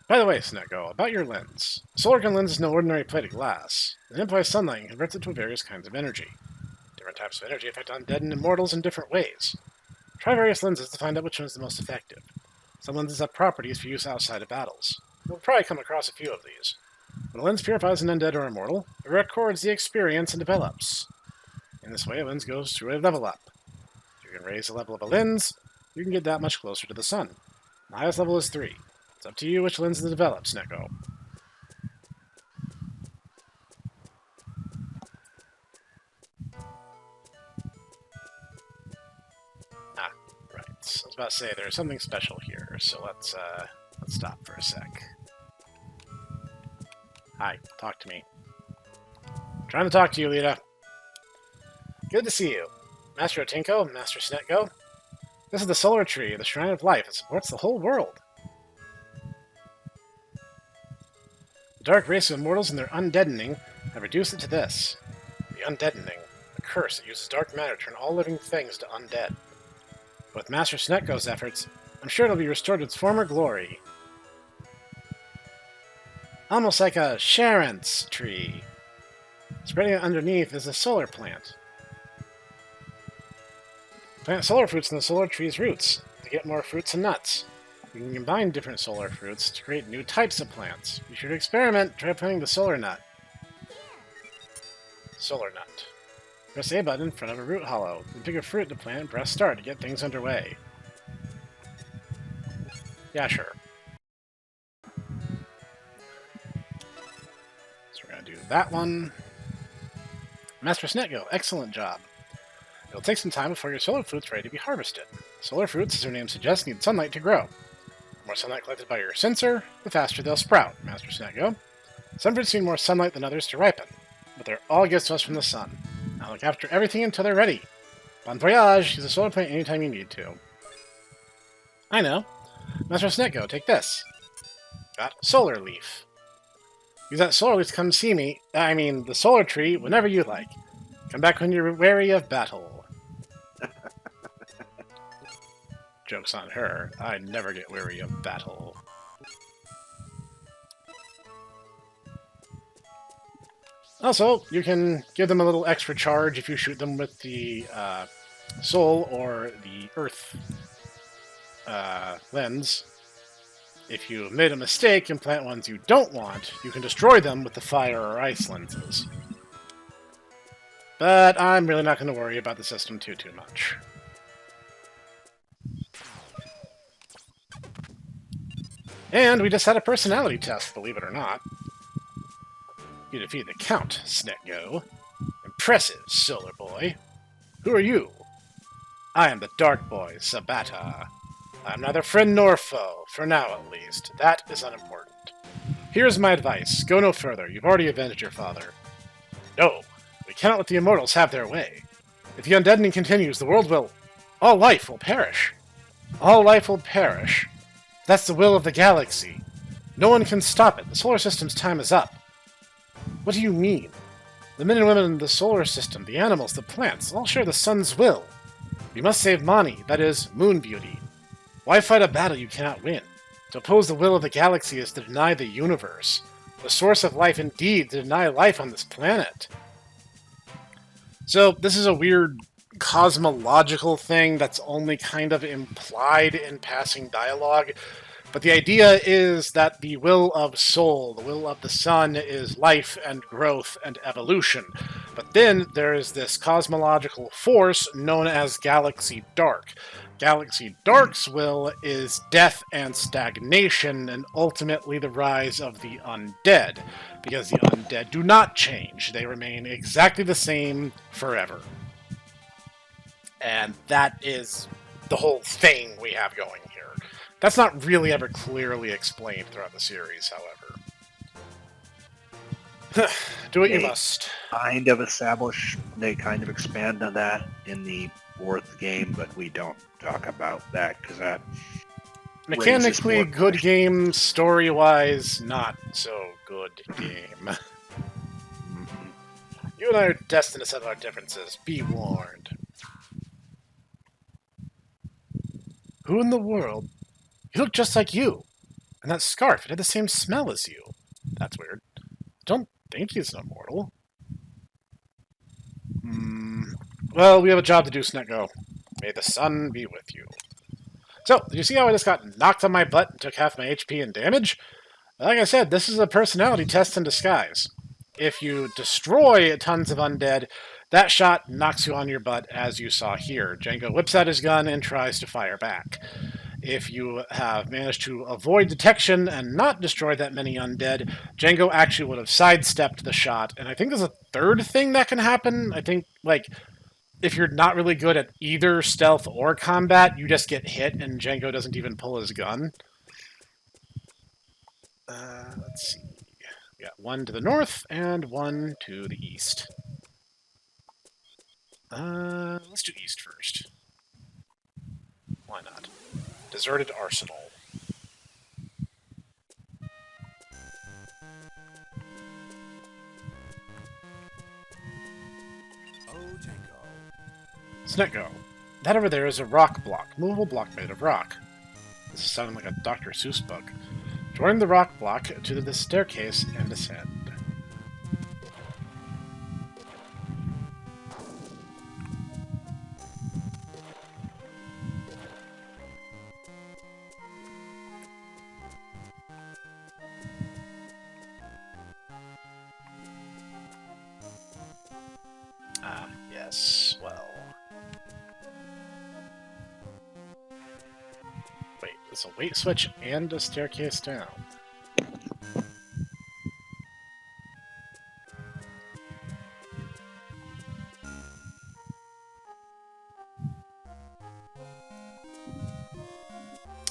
By the way, Snekgo, about your lens. A solar lens is no ordinary plate of glass. It implies sunlight and converts it to various kinds of energy. Different types of energy affect undead and immortals in different ways. Try various lenses to find out which one is the most effective. Some lenses have properties for use outside of battles. You'll probably come across a few of these. When a lens purifies an undead or immortal, it records the experience and develops. In this way, a lens goes through a level up. If you can raise the level of a lens, you can get that much closer to the sun. The highest level is 3. It's up to you which lens to develop, Snekgo. Ah, right. I was about to say there's something special here, so let's stop for a sec. Hi, talk to me. Trying to talk to you, Lita. Good to see you. Master Otinko, Master Snekgo. This is the solar tree, the shrine of life. It supports the whole world. The dark race of immortals and their undeadening have reduced it to this. The undeadening, a curse that uses dark matter to turn all living things to undead. But with Master Snekgo's efforts, I'm sure it'll be restored to its former glory. Almost like a Sharon's tree. Spreading it underneath is a solar plant. Plant solar fruits in the solar tree's roots to get more fruits and nuts. You can combine different solar fruits to create new types of plants. Be sure to experiment. Try planting the solar nut. Solar nut. Press A button in front of a root hollow. Then pick a fruit to plant and press start to get things underway. Yeah, sure. So we're going to do that one. Master Snekgo, excellent job. It'll take some time before your solar fruit's ready to be harvested. Solar fruits, as their name suggests, need sunlight to grow. The more sunlight collected by your sensor, the faster they'll sprout, Master Snekgo. Some fruits need more sunlight than others to ripen, but they're all gifts to us from the sun. Now look after everything until they're ready. Bon voyage! Use a solar plant anytime you need to. I know. Master Snekgo, take this. Got a solar leaf. Use that solar leaf to come see me, the solar tree, whenever you like. Come back when you're weary of battle. Joke's on her. I never get weary of battle. Also, you can give them a little extra charge if you shoot them with the soul or the earth lens. If you made a mistake and plant ones you don't want, you can destroy them with the fire or ice lenses. But I'm really not going to worry about the system too much. And we just had a personality test, believe it or not. You defeated the Count, Snekgo. Impressive, Solar Boy. Who are you? I am the Dark Boy, Sabata. I am neither friend nor foe, for now at least. That is unimportant. Here's my advice. Go no further. You've already avenged your father. No, we cannot let the immortals have their way. If the undeadening continues, the world will... all life will perish. All life will perish. That's the will of the galaxy. No one can stop it. The solar system's time is up. What do you mean? The men and women in the solar system, the animals, the plants, all share the sun's will. We must save Mani, that is, Moon Beauty. Why fight a battle you cannot win? To oppose the will of the galaxy is to deny the universe. The source of life, indeed, to deny life on this planet. So, this is a weird cosmological thing that's only kind of implied in passing dialogue. But the idea is that the will of soul, the will of the sun, is life and growth and evolution. But then there is this cosmological force known as Galaxy Dark. Galaxy Dark's will is death and stagnation, and ultimately the rise of the undead. Because the undead do not change. They remain exactly the same forever. And that is the whole thing we have going here. That's not really ever clearly explained throughout the series, however. Do what you must. They kind of expand on that in the fourth game, but we don't talk about that because that mechanically good game, story-wise, not so good game. You and I are destined to settle our differences. Be warned. Who in the world? You look just like you. And that scarf, it had the same smell as you. That's weird. Don't think he's an immortal. Well, we have a job to do, Snekgo. May the sun be with you. So, did you see how I just got knocked on my butt and took half my HP and damage? Like I said, this is a personality test in disguise. If you destroy tons of undead, that shot knocks you on your butt, as you saw here. Django whips out his gun and tries to fire back. If you have managed to avoid detection and not destroy that many undead, Django actually would have sidestepped the shot. And I think there's a third thing that can happen. I think, like, if you're not really good at either stealth or combat, you just get hit and Django doesn't even pull his gun. Let's see. We got one to the north and one to the east. Let's do east first. Why not? Deserted Arsenal. Snekgo. That over there is a rock block. Movable block made of rock. This is sounding like a Dr. Seuss book. Join the rock block to the staircase and ascend. Yes, well... Wait, it's a weight switch and a staircase down.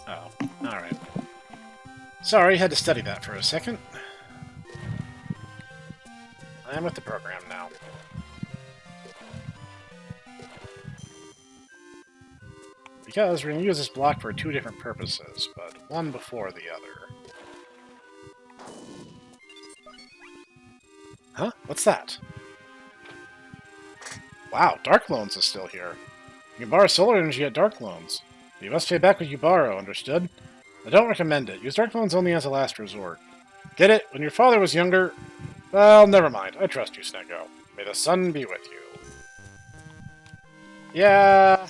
Oh, alright. Sorry, had to study that for a second. I'm with the program now. Because we're going to use this block for two different purposes, but one before the other. Huh? What's that? Wow, Dark Loans is still here. You can borrow solar energy at Dark Loans. You must pay back what you borrow, understood? I don't recommend it. Use Dark Loans only as a last resort. Get it? When your father was younger... Well, never mind. I trust you, Snekgo. May the sun be with you. Yeah...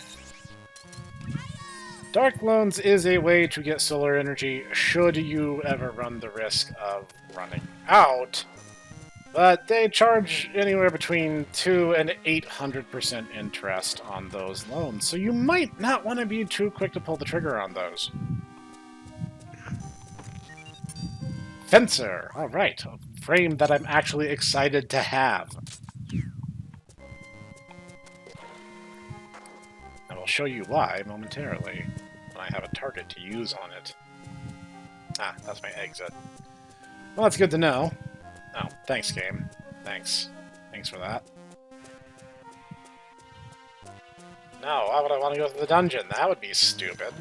Dark Loans is a way to get solar energy should you ever run the risk of running out, but they charge anywhere between 2 and 800% interest on those loans, so you might not want to be too quick to pull the trigger on those. Fencer! Alright, a frame that I'm actually excited to have. I will show you why momentarily, when I have a target to use on it. Ah, that's my exit. Well, that's good to know. Oh, thanks, game. Thanks. Thanks for that. No, why would I want to go to the dungeon? That would be stupid.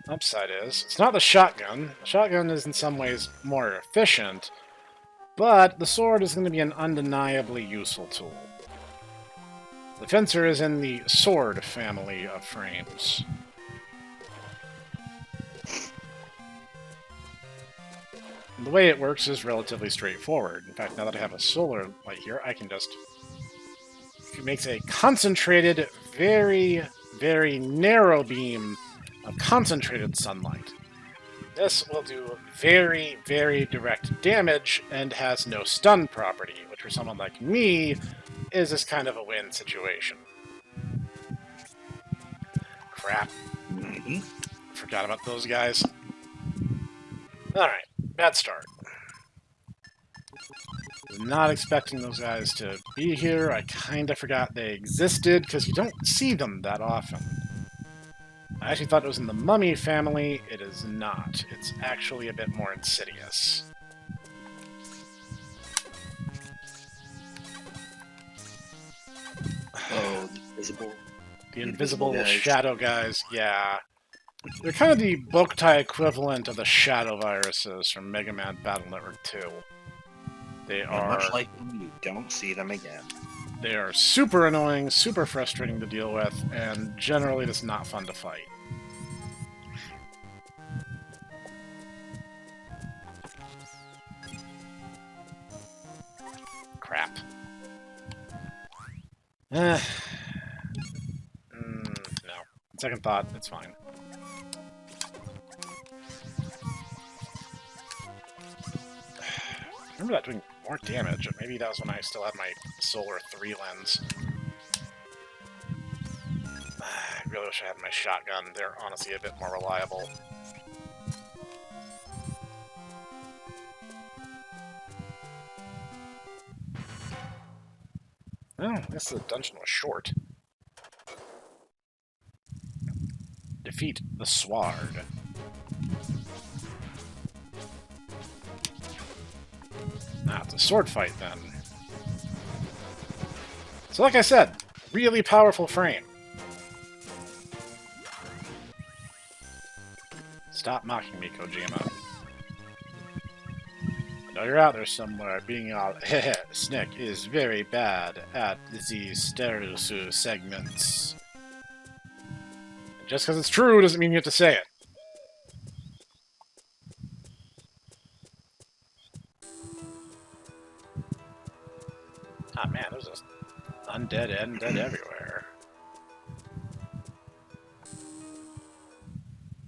Upside is, it's not the shotgun. The shotgun is in some ways more efficient, but the sword is going to be an undeniably useful tool. The Fencer is in the sword family of frames. And the way it works is relatively straightforward. In fact, now that I have a solar light here, I can just... It makes a concentrated, very, very narrow beam of concentrated sunlight. This will do very, very direct damage and has no stun property, which for someone like me is this kind of a win situation. Crap. Forgot about those guys. Alright, bad start. Was not expecting those guys to be here. I kinda forgot they existed, because you don't see them that often. I actually thought it was in the mummy family. It is not. It's actually a bit more insidious. Oh, the invisible. The invisible shadow guys, yeah. They're kind of the Boktai equivalent of the shadow viruses from Mega Man Battle Network 2. They are... Much like them, you don't see them again. They are super annoying, super frustrating to deal with, and generally just not fun to fight. crap. No. Second thought, it's fine. I remember that doing more damage, but maybe that was when I still had my Solar 3 lens. I really wish I had my shotgun. They're honestly a bit more reliable. Oh, I guess the dungeon was short. Defeat the Sward. Ah, it's a sword fight, then. So like I said, really powerful frame. Stop mocking me, Kojima. I know you're out there somewhere, being all, heh, Snek is very bad at these stereosu segments. And just because it's true doesn't mean you have to say it. Ah, man, there's just undead and dead everywhere.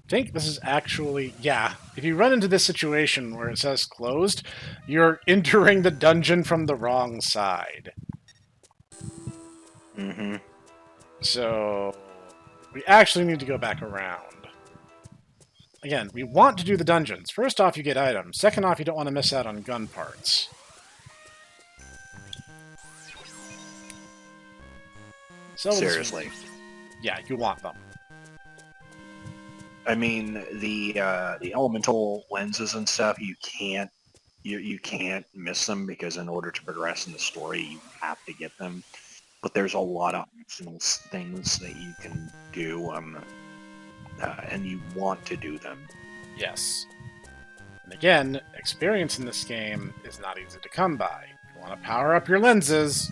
I think this is actually, yeah, if you run into this situation where it says closed, you're entering the dungeon from the wrong side. Mm-hmm. So, we actually need to go back around. Again, we want to do the dungeons. First off, you get items. Second off, you don't want to miss out on gun parts. So Seriously. Yeah, you want them. I mean, the elemental lenses and stuff, you can't miss them because in order to progress in the story, you have to get them. But there's a lot of optional things that you can do, and you want to do them. Yes. And again, experience in this game is not easy to come by. If you want to power up your lenses,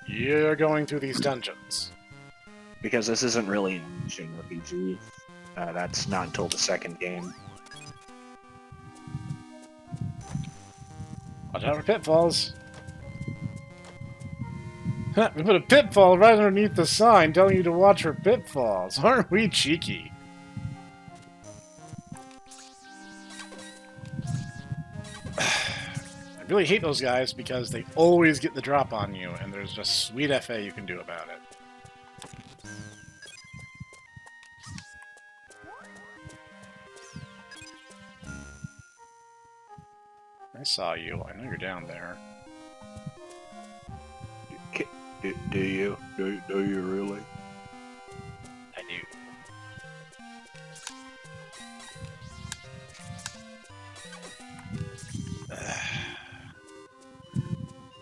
you're going through these dungeons. Because this isn't really an action RPG. That's not until the second game. Watch out for pitfalls. We put a pitfall right underneath the sign telling you to watch for pitfalls. Aren't we cheeky? I really hate those guys because they always get the drop on you, and there's just sweet FA you can do about it. I saw you. I know you're down there. Do you? Do you really? I do.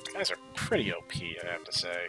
These guys are pretty OP, I have to say.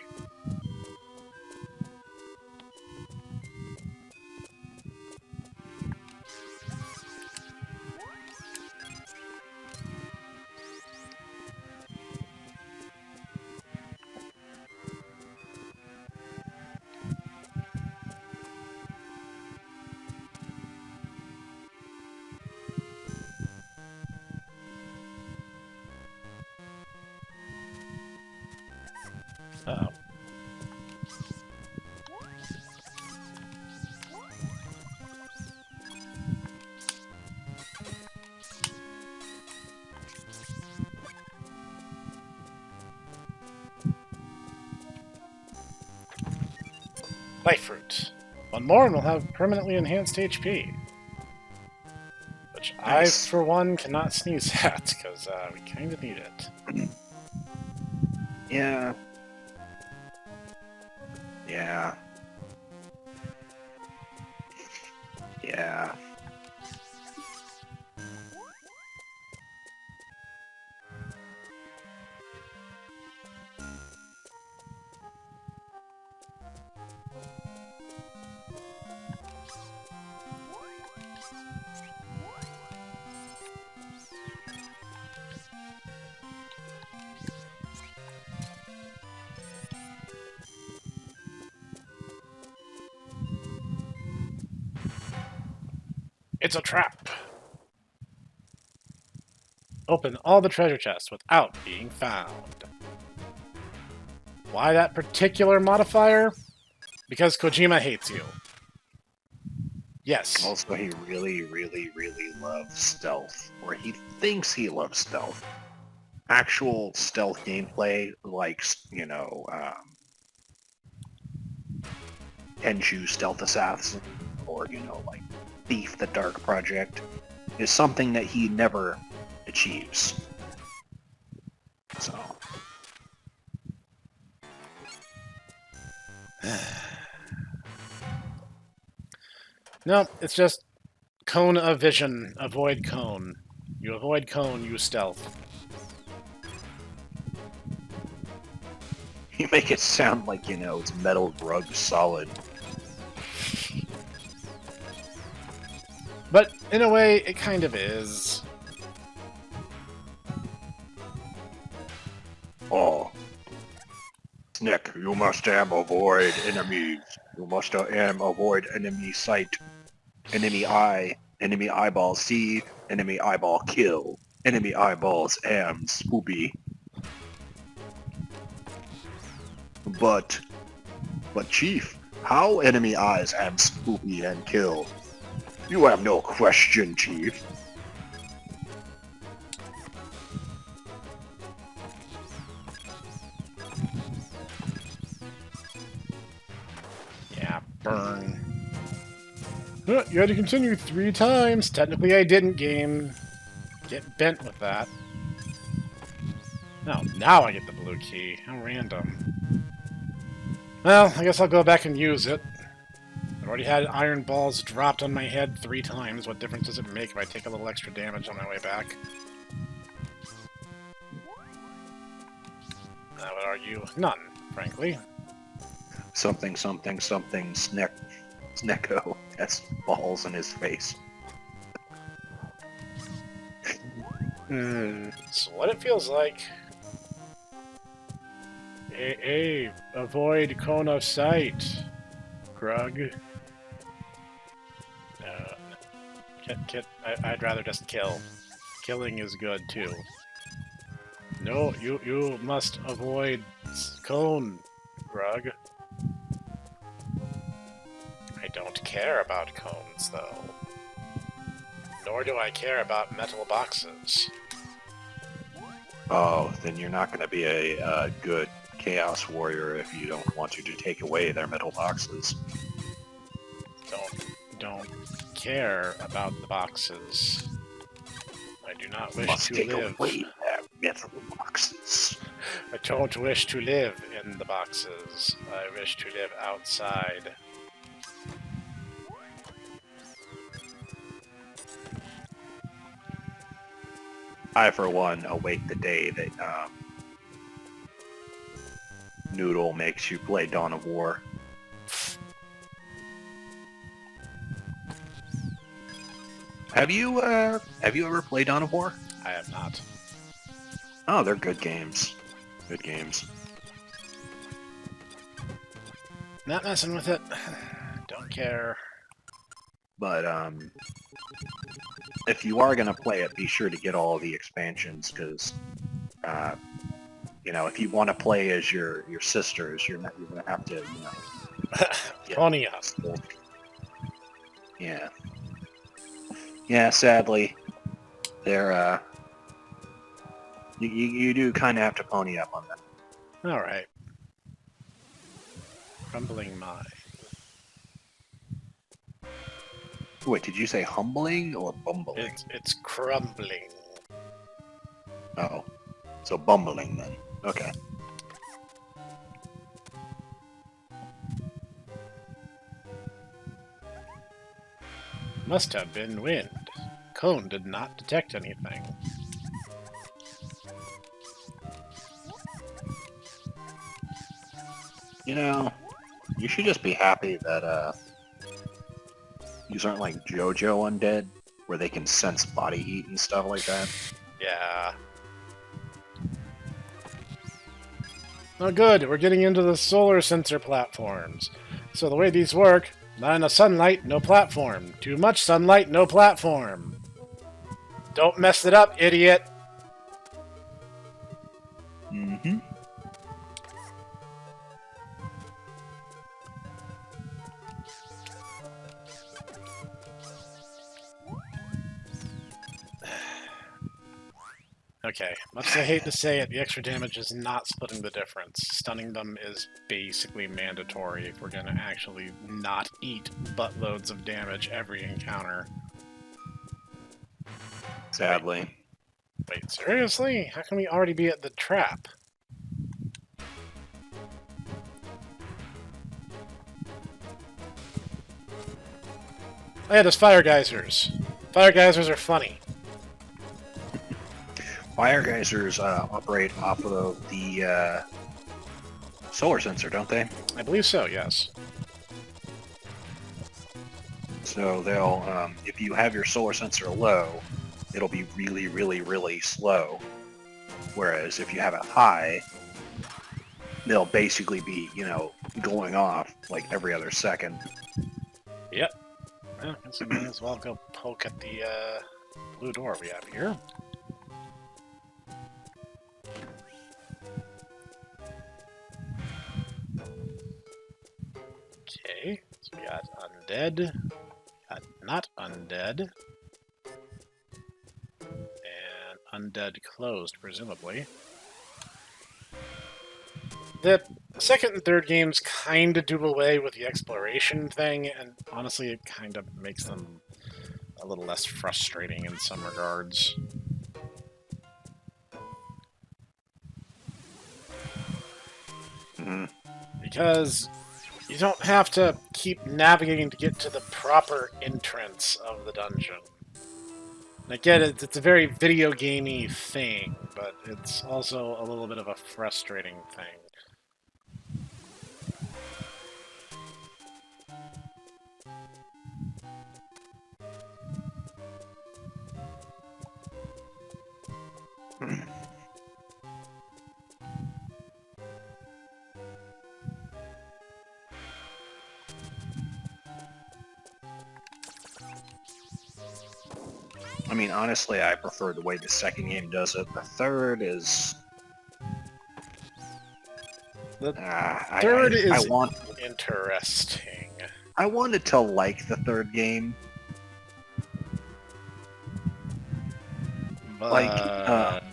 Uh-oh. Life fruit. One more and we'll have permanently enhanced HP. Which Nice. I, for one, cannot sneeze at, because we kind of need it. Yeah. Yeah. Yeah. It's a trap! Open all the treasure chests without being found. Why that particular modifier? Because Kojima hates you. Yes. Also, he really, really, really loves stealth, or he thinks he loves stealth. Actual stealth gameplay, like, you know, Tenchu Stealth Assassin, or, you know, like Thief the Dark Project, is something that he never achieves. So. No, it's just cone of vision. Avoid cone. You avoid cone, you stealth. You make it sound like, you know, it's Metal Rug Solid. But in a way, it kind of is. Oh. Snek, you must avoid enemies. You must avoid enemy sight. Enemy eye. Enemy eyeball see. Enemy eyeball kill. Enemy eyeballs spoopy. But Chief, how enemy eyes spoopy and kill? You have no question, Chief. Yeah, burn. You had to continue 3 times. Technically, I didn't, game. Get bent with that. No, now I get the blue key. How random. Well, I guess I'll go back and use it. I've already had iron balls dropped on my head 3 times. What difference does it make if I take a little extra damage on my way back? I would argue none, frankly. Something, Snekgo has balls in his face. So what it feels like... avoid cone of sight, Grug. I'd rather just kill. Killing is good, too. No, you must avoid cone, Grug. I don't care about cones, though. Nor do I care about metal boxes. Oh, then you're not going to be a good Chaos Warrior if you don't want you to take away their metal boxes. Don't care about the boxes. I do not wish Must to take live. away their metal boxes. I don't wish to live in the boxes. I wish to live outside. I, for one, await the day that Noodle makes you play Dawn of War. Have you ever played Dawn of War? I have not. Oh, they're good games. Good games. Not messing with it. Don't care. But if you are gonna play it, be sure to get all the expansions, because you know, if you want to play as your sisters, you're gonna have to, you know, Pony up. Yeah. Yeah, sadly, they're you do kind of have to pony up on that. All right. Crumbling mind. Wait, did you say humbling or bumbling? It's crumbling. Oh, so bumbling then. Okay. Must have been wind. Cone did not detect anything. You know, you should just be happy that these aren't like JoJo undead, where they can sense body heat and stuff like that. Yeah. Oh good, we're getting into the solar sensor platforms. So the way these work, not enough sunlight, no platform. Too much sunlight, no platform. Don't mess it up, idiot. Mm-hmm. Okay, much as I hate to say it, the extra damage is not splitting the difference. Stunning them is basically mandatory if we're going to actually not eat buttloads of damage every encounter. Sadly. Wait, seriously? How can we already be at the trap? Oh yeah, there's fire geysers. Fire geysers are funny. Fire geysers operate off of the solar sensor, don't they? I believe so, yes. So they'll, if you have your solar sensor low, it'll be really, really, really slow. Whereas if you have it high, they'll basically be, going off like every other second. Yep. Well, I guess we might as well go poke at the blue door we have here. Okay, so we got undead, got not undead, and undead closed, presumably. The second and third games kind of do away with the exploration thing, and honestly, it kind of makes them a little less frustrating in some regards. Mm-hmm. Because you don't have to keep navigating to get to the proper entrance of the dungeon. And again, it's a very video gamey thing, but it's also a little bit of a frustrating thing. I mean, honestly, I prefer the way the second game does it. The third is... The third is I want, interesting. I wanted to like the third game. But... Like,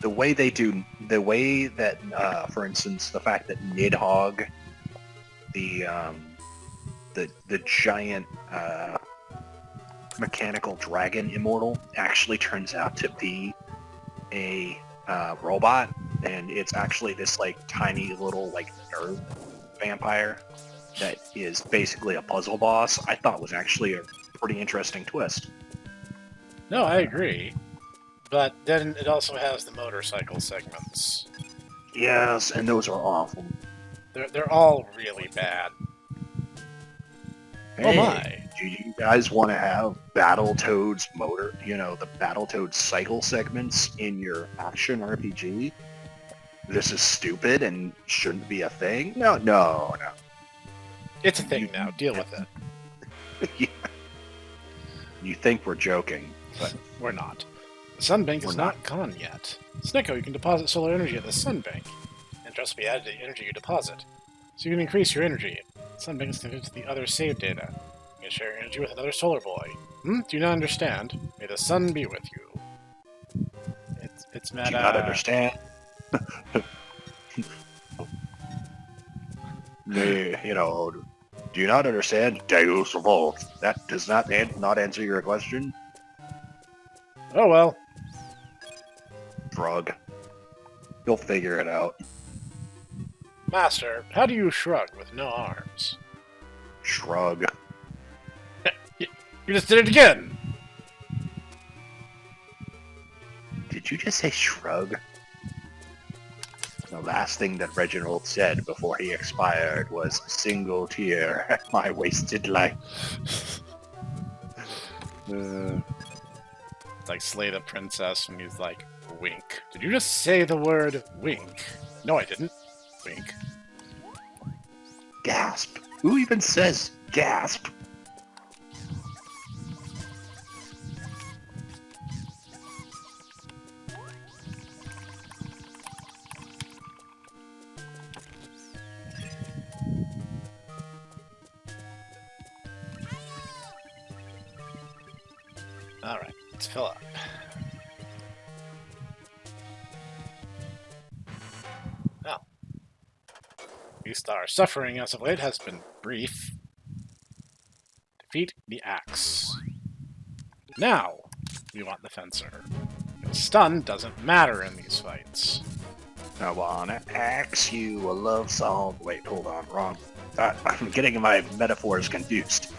the way they do, the way that, for instance, the fact that Nidhogg, the giant mechanical dragon immortal, actually turns out to be a robot, and it's actually this like tiny little like nerd vampire that is basically a puzzle boss. I thought was actually a pretty interesting twist. No, I agree. But then it also has the motorcycle segments. Yes, and those are awful. They're all really bad. Hey, Oh my. do you guys want to have Battletoads motor, the Battletoads cycle segments in your action RPG? This is stupid and shouldn't be a thing? No. It's a thing now. Deal with it. Yeah. You think we're joking, but We're not. The Sunbank is not gone yet. Snekgo, you can deposit solar energy at the Sunbank. Interest will be added to the energy you deposit. So you can increase your energy. The Sunbank is connected to the other save data. You can share your energy with another solar boy. Do you not understand? May the sun be with you. It's meta. do you not understand? Do you not understand? Deus Revolt. That does not answer your question. Oh well. Frog. You'll figure it out. Master, how do you shrug with no arms? Shrug. You just did it again! Did you just say shrug? The last thing that Reginald said before he expired was single tear at my wasted life. It's like Slay the Princess when he's like, wink. Did you just say the word wink? No, I didn't. Wink. Gasp. Who even says gasp? Alright, let's fill up. least our suffering as of late has been brief. Defeat the axe. Now, we want the fencer. Stun doesn't matter in these fights. I wanna axe you a love song. Wait, hold on, wrong. I'm getting my metaphors confused.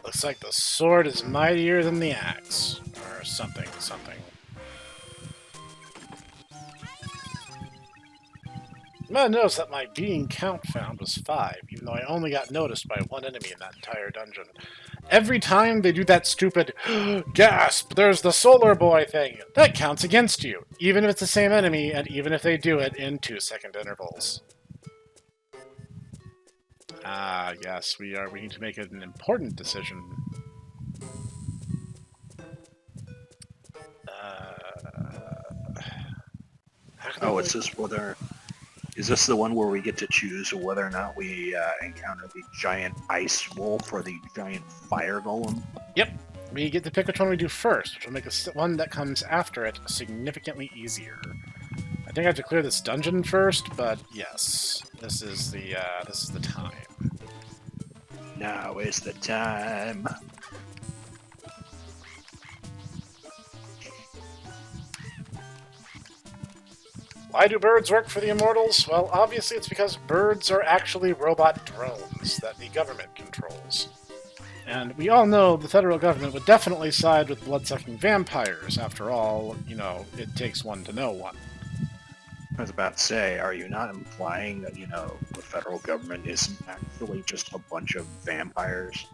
Looks like the sword is mightier than the axe. Or something, something. You might notice that my being count found was 5, even though I only got noticed by one enemy in that entire dungeon. Every time they do that stupid gasp, there's the solar boy thing, that counts against you, even if it's the same enemy, and even if they do it in 2-second intervals. Ah, yes, we need to make an important decision. Oh, it's this whether... Is this the one where we get to choose whether or not we encounter the giant ice wolf or the giant fire golem? Yep, we get to pick which one we do first, which will make the one that comes after it significantly easier. I think I have to clear this dungeon first, but yes, this is the time. Now is the time. Why do birds work for the Immortals? Well, obviously it's because birds are actually robot drones that the government controls. And we all know the federal government would definitely side with blood-sucking vampires. After all, you know, it takes one to know one. I was about to say, are you not implying that, you know, the federal government is actually just a bunch of vampires?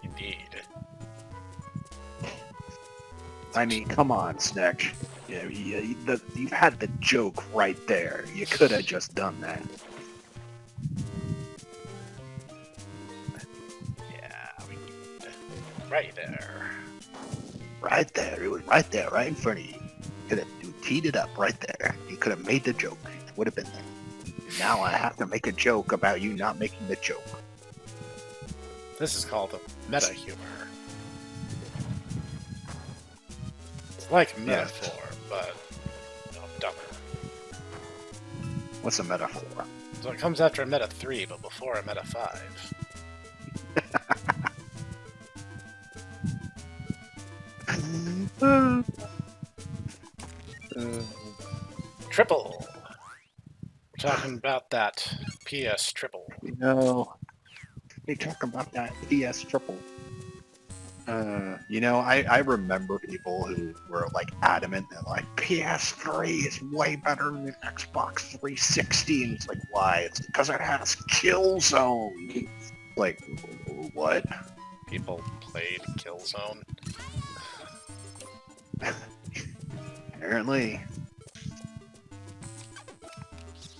Indeed. I mean, come on, Snek. You had the joke right there. You could have just done that. Yeah, we did. Right there. Right there. It was right there, right in front of you. Could have teed it up right there. You could have made the joke. It would have been there. Now I have to make a joke about you not making the joke. This is called meta humor. It's like metaphor, but dumber. What's a metaphor? So it comes after a meta 3, but before a meta 5. Triple. We're talking about that PS triple. You know, they talk about that PS triple. You know, I remember people who were like adamant that like PS3 is way better than Xbox 360, and it's like, why? It's because it has Killzone. Like, what? People played Killzone. Apparently.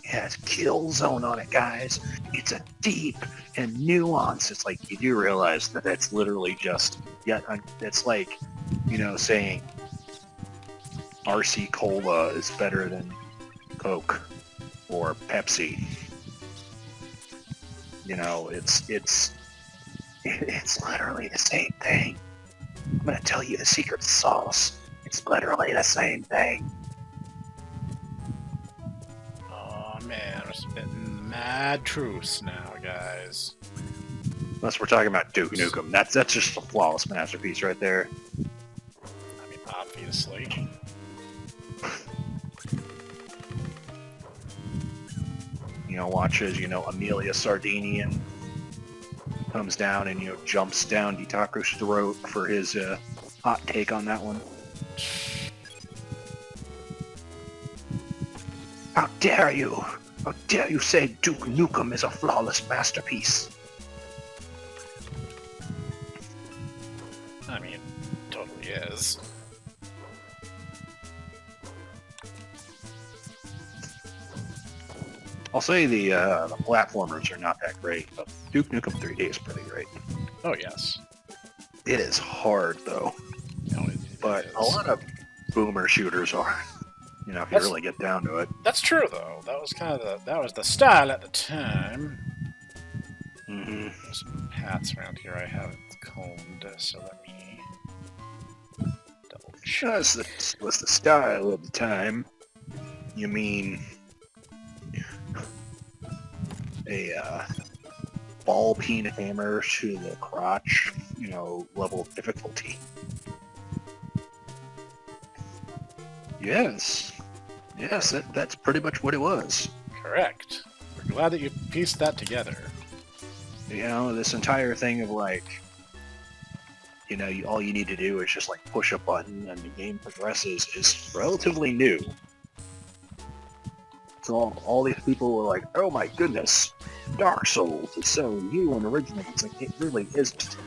It has Killzone on it, guys. It's a deep and nuanced. It's like, you do realize that it's literally just, it's like, you know, saying RC Cola is better than Coke or Pepsi. You know, it's literally the same thing. I'm gonna tell you the secret sauce. It's literally the same thing. Oh man, we're spitting mad truths now, guys. Unless we're talking about Duke Nukem. That's just a flawless masterpiece right there. I mean, obviously. You know, watch as, you know, Amelia Sardinian comes down and, you know, jumps down Ditaku's throat for his hot take on that one. How dare you? How dare you say Duke Nukem is a flawless masterpiece? I mean, totally is. I'll say the platformers are not that great, but Duke Nukem 3D is pretty great. Oh yes. It is hard though. No, But a lot of boomer shooters are. You know, if you really get down to it. That's true, though. That was kind of that was the style at the time. Mm-hmm. There's some paths around here I haven't combed, so let me double check. That was the style of the time. You mean a ball peen hammer to the crotch, you know, level of difficulty. Yes, that's pretty much what it was. Correct. We're glad that you pieced that together. You know, this entire thing of like, you know, all you need to do is just like push a button and the game progresses is relatively new. So all these people were like, oh my goodness, Dark Souls is so new and original. It's like, it really isn't.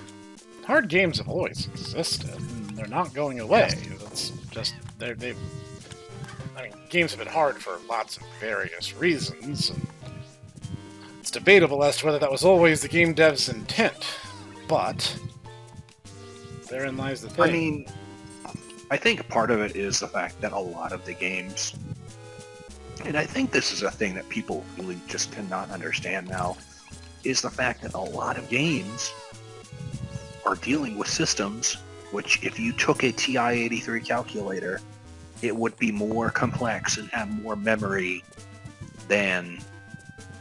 Hard games have always existed, and they're not going away. It's just, I mean, games have been hard for lots of various reasons, and it's debatable as to whether that was always the game dev's intent, but therein lies the thing. I mean, I think part of it is the fact that a lot of the games, and I think this is a thing that people really just cannot understand now, is the fact that a lot of games are dealing with systems which, if you took a TI-83 calculator, it would be more complex and have more memory than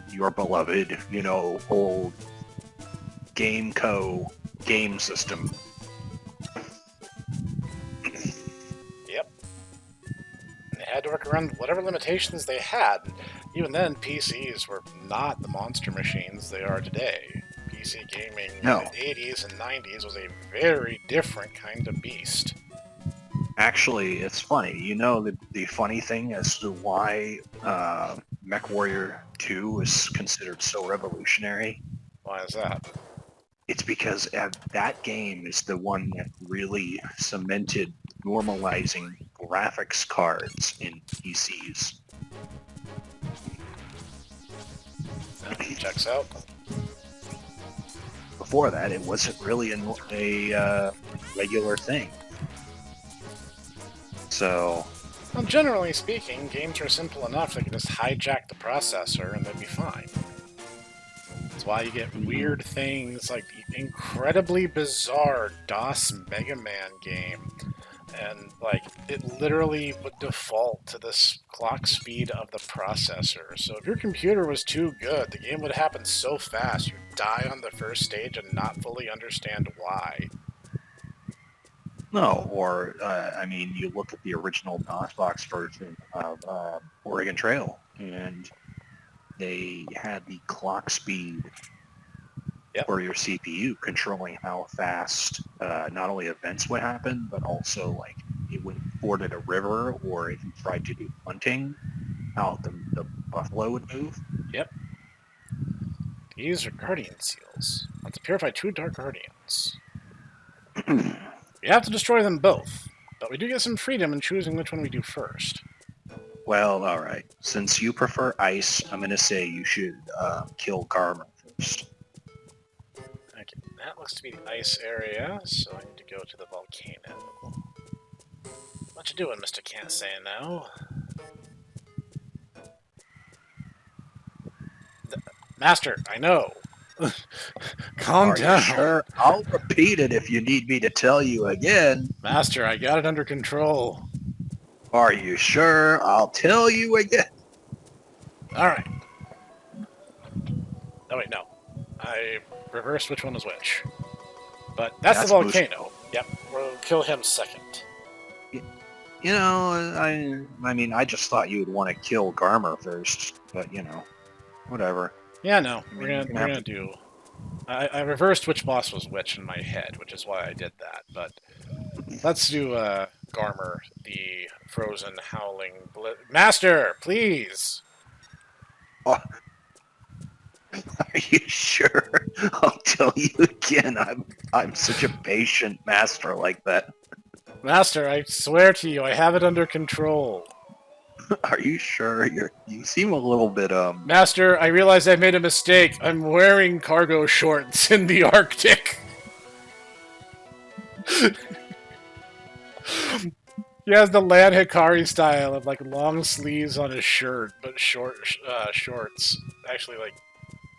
your beloved, you know, old GameCo game system. Yep. And they had to work around whatever limitations they had. Even then, PCs were not the monster machines they are today. PC gaming in the 80s and 90s was a very different kind of beast. Actually, it's funny. You know, the funny thing as to why MechWarrior 2 is considered so revolutionary? Why is that? It's because that game is the one that really cemented normalizing graphics cards in PCs. That checks out. Before that, it wasn't really a regular thing. So, well, generally speaking, games are simple enough they can just hijack the processor and they'd be fine. That's why you get weird things like the incredibly bizarre DOS Mega Man game. And, like, it literally would default to this clock speed of the processor. So if your computer was too good, the game would happen so fast you'd die on the first stage and not fully understand why. no, or, I mean, you look at the original DOSBox version of Oregon Trail, and they had the clock speed for your CPU controlling how fast not only events would happen, but also, like, it would forded a river, or if you tried to do hunting, how the buffalo would move. Yep. These are guardian seals. Let's purify 2 dark guardians. We have to destroy them both, but we do get some freedom in choosing which one we do first. Well, all right. Since you prefer ice, I'm going to say you should kill Garmr first. Okay, that looks to be the ice area, so I need to go to the volcano. What you doing, Mr. Can't Say No? Master, I know. Calm down. Sure, I'll repeat it if you need me to tell you again. Master, I got it under control. Are you sure? I'll tell you again. Alright. Oh wait, no. I reversed which one was which. But that's the volcano. Yep, we'll kill him second. You know, I mean, I just thought you would want to kill Garmr first, but, you know, whatever. Yeah, no, we're gonna do... I reversed which boss was which in my head, which is why I did that, but let's do Garmr, the frozen, howling... Master, please! Oh. Are you sure? I'll tell you again, I'm such a patient master like that. Master, I swear to you, I have it under control. Are you sure? You seem a little bit, Master, I realize I made a mistake. I'm wearing cargo shorts in the Arctic. He has the Land Hikari style of like long sleeves on his shirt, but short shorts. Actually, like,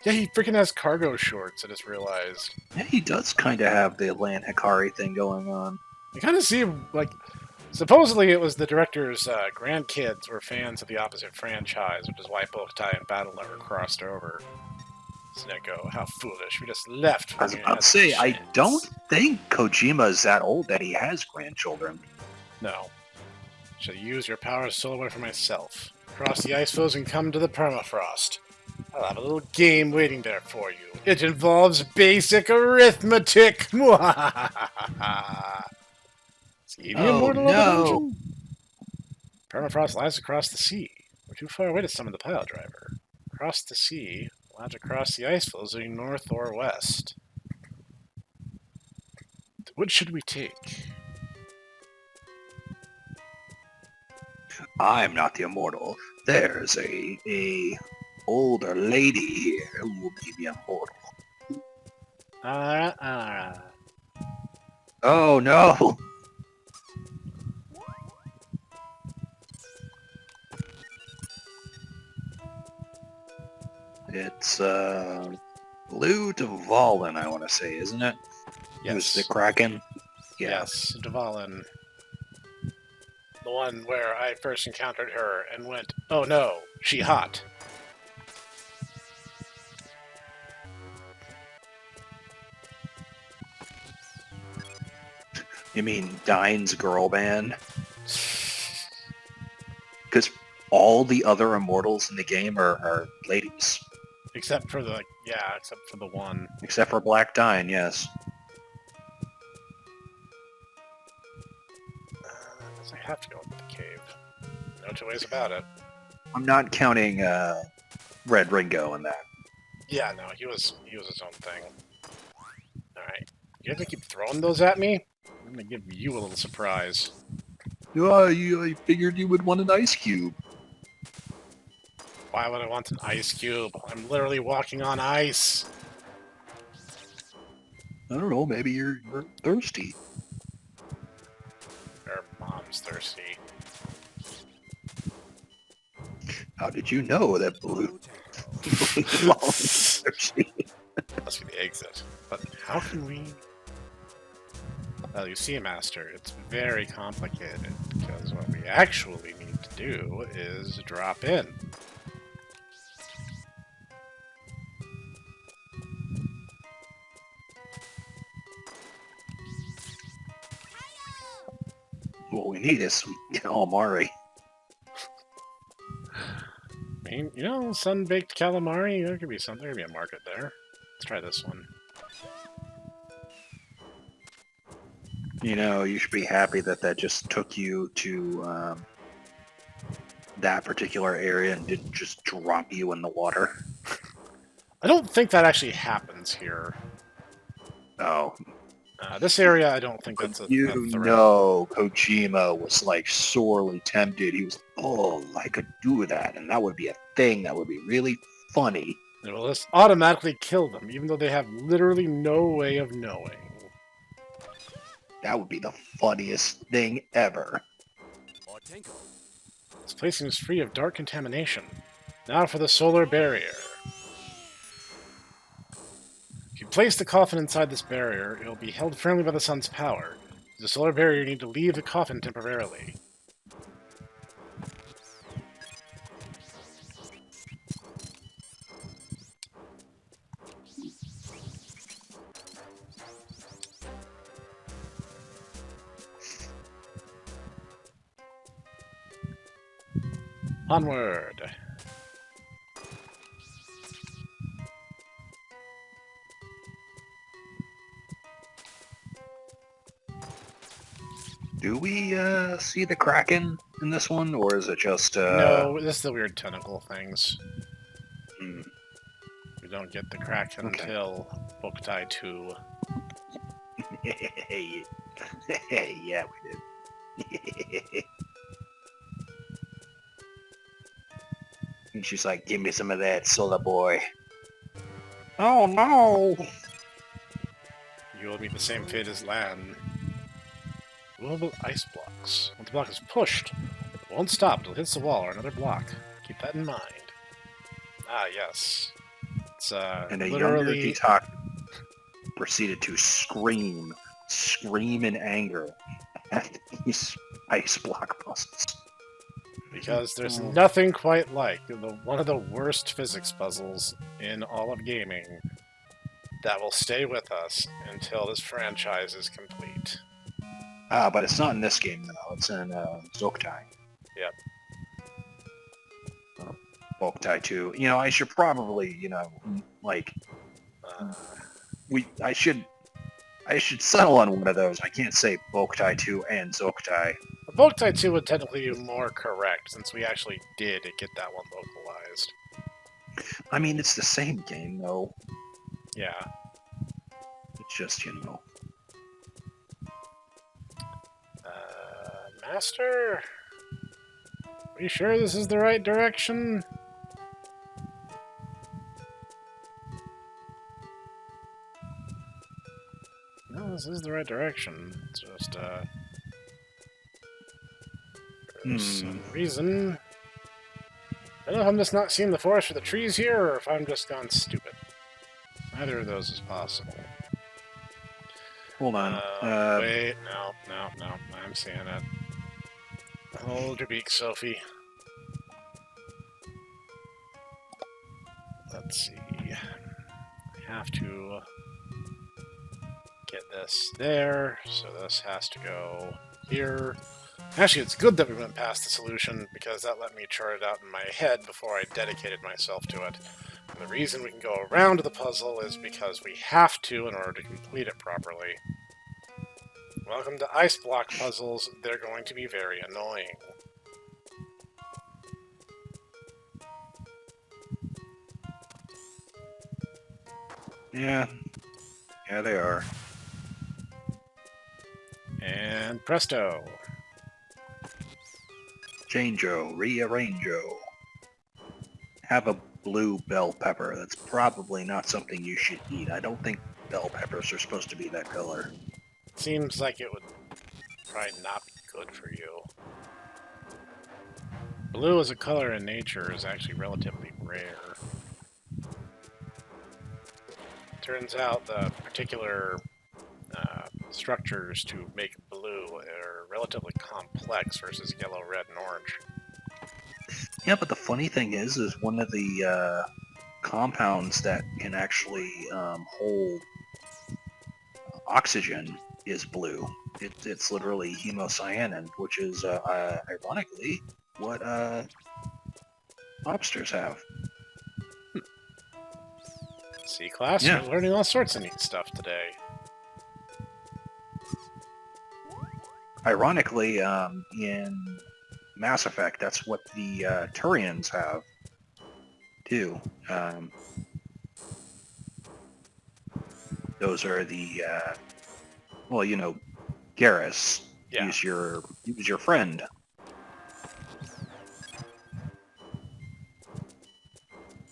yeah, he freaking has cargo shorts. I just realized. Yeah, he does kind of have the Land Hikari thing going on. You kind of see like. Supposedly, it was the director's grandkids were fans of the opposite franchise, which is why Boktai and Battle never crossed over. Snekgo, how foolish! We just left. I was when we about had to say, the I chance. don't think Kojima is that old that he has grandchildren. No. Shall use your powers solo away for myself. Cross the ice floes and come to the permafrost. I'll have a little game waiting there for you. It involves basic arithmetic. See the Oh immortal of the no! dungeon? Permafrost lies across the sea. We're too far away to summon the pile driver. Across the sea, allowed to cross the ice floes leading north or west. What should we take? I'm not the immortal. There's a older lady here who will be the immortal. Alright. Oh no! It's Blue Dvalin, I want to say, isn't it? Who's the Yes. Kraken? Yeah. Yes, Dvalin. The one where I first encountered her and went, oh no, she hot. You mean Dine's girl band? Because all the other immortals in the game are ladies. Except for the, except for the one. Except for Black Dine, yes. I have to go into the cave. No two ways about it. I'm not counting Red Ringo in that. Yeah, no, he was his own thing. Alright. You have to keep throwing those at me? I'm gonna give you a little surprise. I figured you would want an ice cube. Why would I want an ice cube? I'm literally walking on ice. I don't know, maybe you're thirsty. Her mom's thirsty. How did you know that Blue Dvalin was thirsty? Must be the exit. But how can we... Well, you see, Master, it's very complicated, because what we actually need to do is drop in. What we need is some calamari. I mean, you know, sun-baked calamari, there could be something, there could be a market there. Let's try this one. You know, you should be happy that just took you to that particular area and didn't just drop you in the water. I don't think that actually happens here. Oh. This area, I don't think that's a You threat. know Kojima was like sorely tempted. He was, oh, I could do that, and that would be a thing that would be really funny. It will just automatically kill them, even though they have literally no way of knowing. That would be the funniest thing ever. This place seems free of dark contamination. Now for the solar barrier. If you place the coffin inside this barrier, it will be held firmly by the sun's power. The solar barrier, you need to leave the coffin temporarily. Onward! Do we see the Kraken in this one, or is it just... No, this is the weird tentacle things. Hmm. We don't get the Kraken until Boktai 2. Yeah, we did. And she's like, give me some of that, solar boy. Oh no! You will meet the same fate as Lan. Movable ice blocks. Once the block is pushed, it won't stop until it hits the wall or another block. Keep that in mind. Ah, yes. It's And a younger literally... Detox proceeded to scream in anger at these ice block puzzles. Because there's nothing quite like one of the worst physics puzzles in all of gaming that will stay with us until this franchise is complete. But it's not in this game, though. It's in Boktai. Yep. Boktai 2. You know, I should probably, like... I should settle on one of those. I can't say Boktai 2 and Zoktai. Boktai 2 would technically be more correct, since we actually did get that one localized. I mean, it's the same game, though. Yeah. It's just, Master? Are you sure this is the right direction? No, this is the right direction. It's just, for some reason... I don't know if I'm just not seeing the forest for the trees here, or if I'm just gone stupid. Neither of those is possible. Hold on. Wait, no, I'm seeing it. Hold your beak, Sophie. Let's see. I have to get this there, so this has to go here. Actually, it's good that we went past the solution, because that let me chart it out in my head before I dedicated myself to it. And the reason we can go around the puzzle is because we have to in order to complete it properly. Welcome to ice block puzzles. They're going to be very annoying. Yeah, they are. And presto. Chango, rearrango. Have a blue bell pepper. That's probably not something you should eat. I don't think bell peppers are supposed to be that color. Seems like it would probably not be good for you. Blue as a color in nature is actually relatively rare. Turns out the particular structures to make blue are relatively complex versus yellow, red, and orange. Yeah, but the funny thing is one of the compounds that can actually hold oxygen is blue. It's literally hemocyanin, which is ironically what lobsters have. C-Class, Yeah. You're learning all sorts of neat stuff today. Ironically, in Mass Effect, that's what the Turians have, too. Those are the, Garrus. Yeah. He was your friend.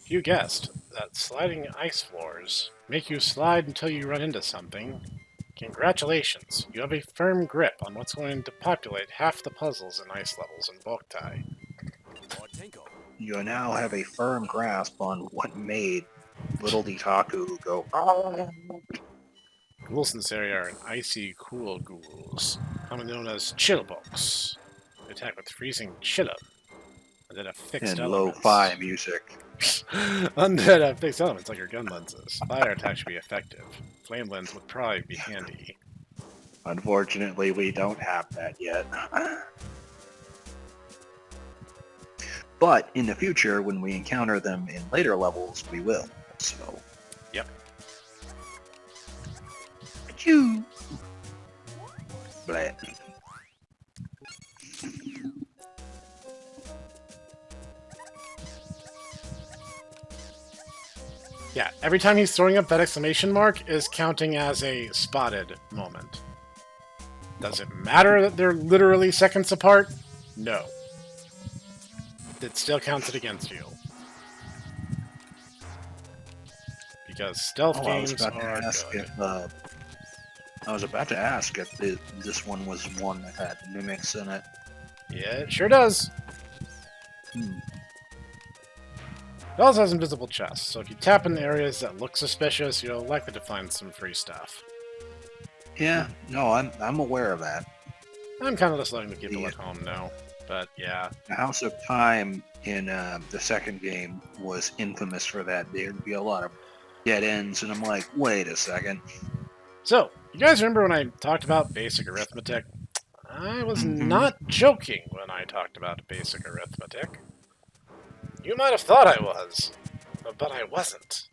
You guessed that sliding ice floors make you slide until you run into something. Congratulations, you have a firm grip on what's going to populate half the puzzles and ice levels in Boktai. You now have a firm grasp on what made little Ditaku go, "Oh." Ghouls in this area are icy, cool ghouls, commonly known as chillboks. They attack with freezing chillum, undead have fixed And elements. lo-fi music. Undead have fixed elements like your gun lenses. Fire attack should be effective. Flame lens would probably be handy. Unfortunately, we don't have that yet. But in the future, when we encounter them in later levels, we will. So. Yep. Achoo! Blah. Yeah, every time he's throwing up that exclamation mark is counting as a spotted moment. Does it matter that they're literally seconds apart? No. It still counts it against you. Because stealth games are good. I was about to ask if this one was one that had mimics in it. Yeah, it sure does. Hmm. It also has invisible chests, so if you tap in areas that look suspicious, you're likely to find some free stuff. Yeah, no, I'm aware of that. I'm kind of just letting the people at home know, but yeah. The House of Time in the second game was infamous for that. There'd be a lot of dead ends, and I'm like, wait a second. So, you guys remember when I talked about basic arithmetic? I was not joking when I talked about basic arithmetic. You might have thought I was, but I wasn't.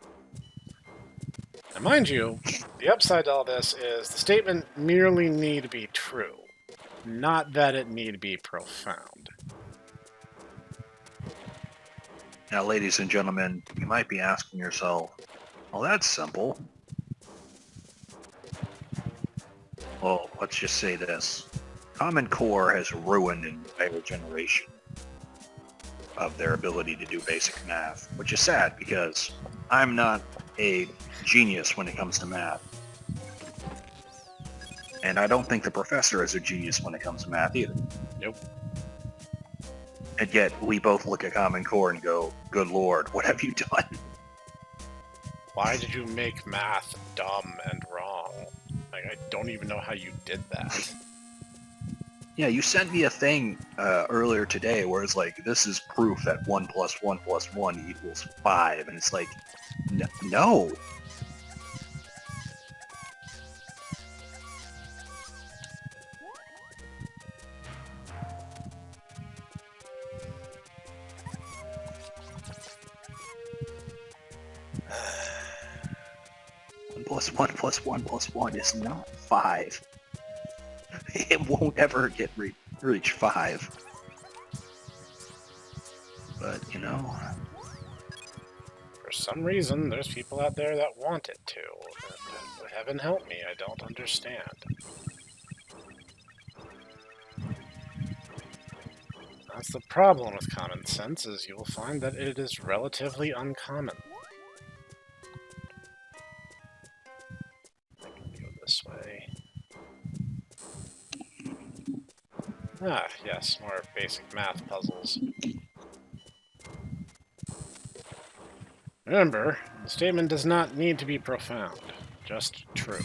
Now, mind you, the upside to all this is the statement merely need be true, not that it need be profound. Now, ladies and gentlemen, you might be asking yourself, well, that's simple. Well, let's just say this. Common Core has ruined an entire generation of their ability to do basic math, which is sad because I'm not a genius when it comes to math. And I don't think the professor is a genius when it comes to math either. Nope. And yet we both look at Common Core and go, good lord, what have you done? Why did you make math dumb and wrong? Like, I don't even know how you did that. Yeah, you sent me a thing earlier today where it's like, this is proof that 1 + 1 + 1 = 5. And it's like, no. Plus 1 + 1 + 1 is not 5. It won't ever get reach 5. But, you know... For some reason, there's people out there that want it to. And, heaven help me, I don't understand. That's the problem with common sense, is you will find that it is relatively uncommon. I can go this way. Ah, yes, more basic math puzzles. Remember, the statement does not need to be profound, just true.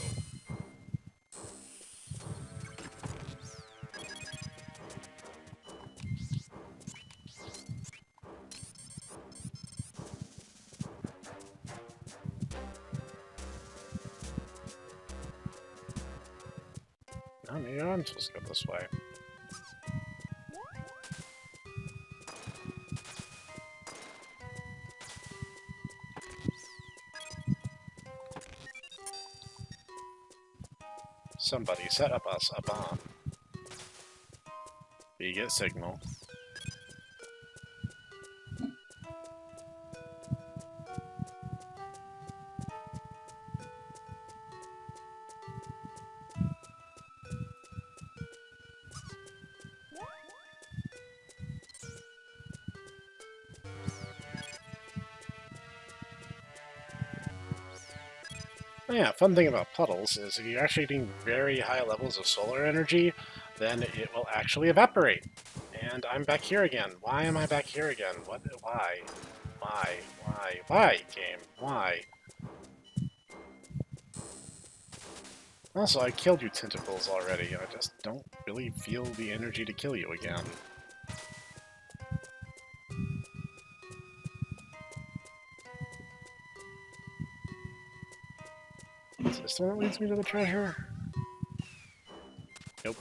Oh, maybe I'm supposed to go this way. Somebody set up us a bomb. You get signal. Oh yeah, fun thing about puddles is if you're actually getting very high levels of solar energy, then it will actually evaporate. And I'm back here again. Why am I back here again? What? Why? Why? Why? Why, game? Why? Also, I killed you tentacles already. I just don't really feel the energy to kill you again. Is this the one that leads me to the treasure? Nope.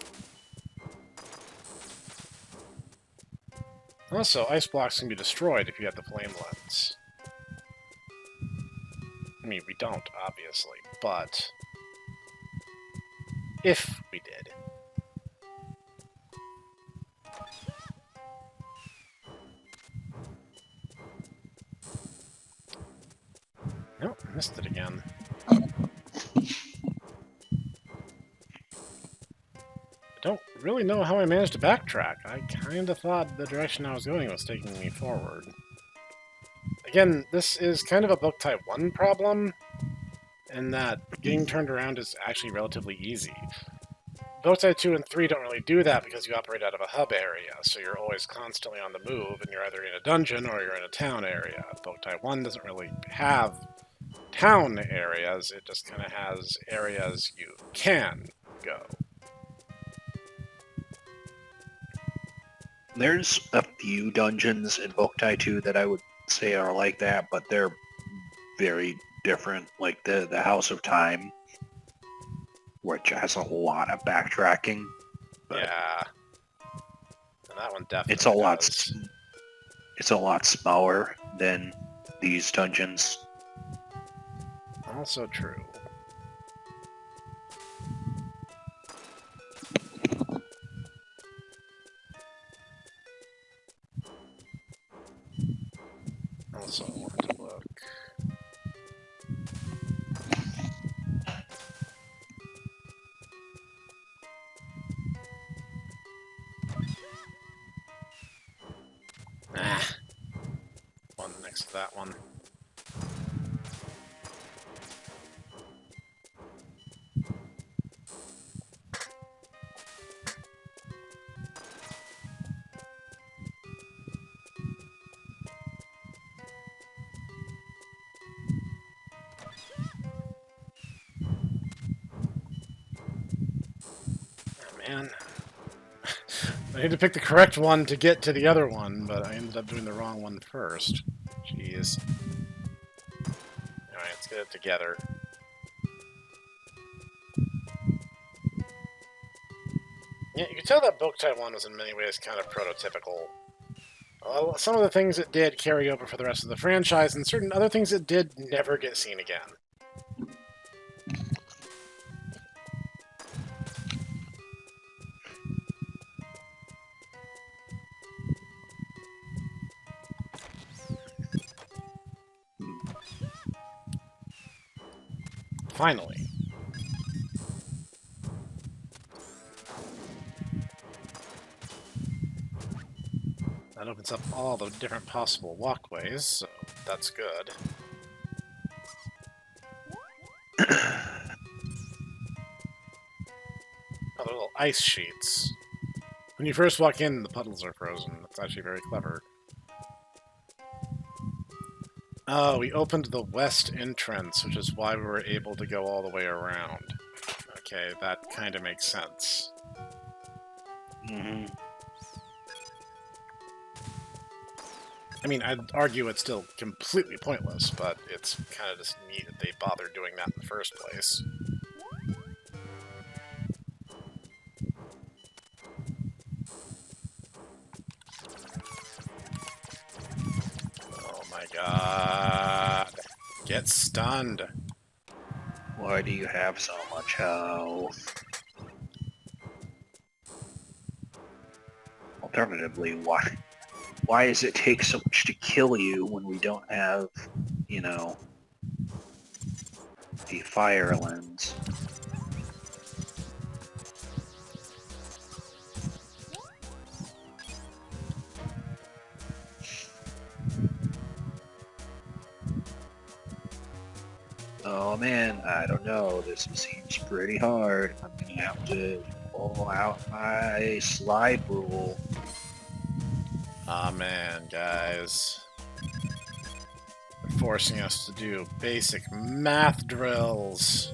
Also, ice blocks can be destroyed if you have the flame lens. I mean, we don't, obviously, but... if we did. Nope, missed it again. I don't really know how I managed to backtrack. I kinda thought the direction I was going was taking me forward. Again, this is kind of a Boktai 1 problem, in that getting turned around is actually relatively easy. Boktai 2 and 3 don't really do that because you operate out of a hub area, so you're always constantly on the move, and you're either in a dungeon or you're in a town area. Boktai 1 doesn't really have town areas, it just kind of has areas you can go. There's a few dungeons in Boktai 2 that I would say are like that, but they're very different. Like the House of Time, which has a lot of backtracking. Yeah. And that one definitely It's a lot. does. It's a lot smaller than these dungeons. Also true. Also, I want to look. Ah. One next to that one. Man. I need to pick the correct one to get to the other one, but I ended up doing the wrong one first. Jeez. Alright, let's get it together. Yeah, you can tell that Boktai 1 was in many ways kind of prototypical. Some of the things it did carry over for the rest of the franchise, and certain other things it did never get seen again. Finally. That opens up all the different possible walkways, so that's good. Oh, they're little ice sheets. When you first walk in, the puddles are frozen. That's actually very clever. Oh, we opened the west entrance, which is why we were able to go all the way around. Okay, that kind of makes sense. Mm-hmm. I mean, I'd argue it's still completely pointless, but it's kind of just neat that they bothered doing that in the first place. Oh my god. Get stunned. Why do you have so much health? Alternatively, why does it take so much to kill you when we don't have, you know, the fire lens? Oh man, I don't know. This seems pretty hard. I'm gonna have to pull out my slide rule. Aw, man, guys. They're forcing us to do basic math drills.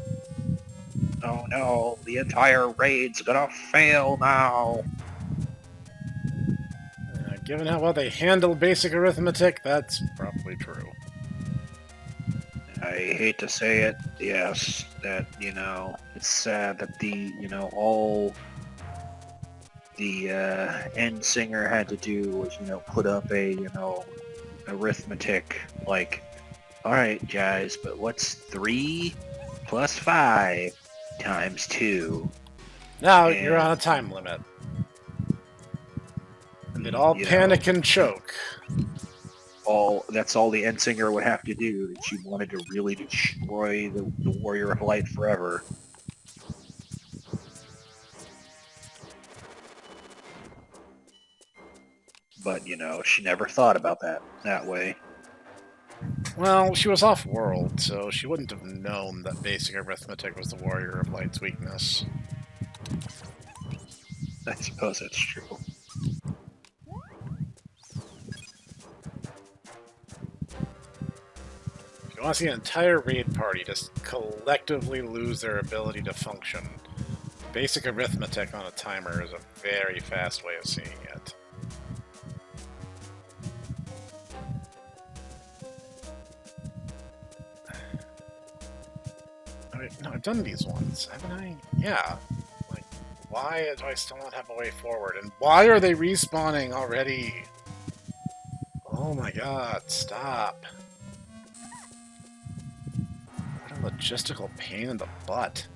Oh no, the entire raid's gonna fail now. Given how well they handle basic arithmetic, that's probably true. I hate to say it, yes, that, you know, it's sad that all the end singer had to do was, put up a, arithmetic, like, alright guys, but what's 3 plus 5 times 2? Now you're on a time limit. And they'd all panic and choke. That's all the end singer would have to do if she wanted to really destroy the Warrior of Light forever. But, she never thought about that way. Well, she was off-world, so she wouldn't have known that basic arithmetic was the Warrior of Light's weakness. I suppose that's true. If you want to see an entire raid party just collectively lose their ability to function, basic arithmetic on a timer is a very fast way of seeing it. No, I've done these ones, haven't I? Yeah. Like, why do I still not have a way forward? And why are they respawning already? Oh my god, stop. What a logistical pain in the butt.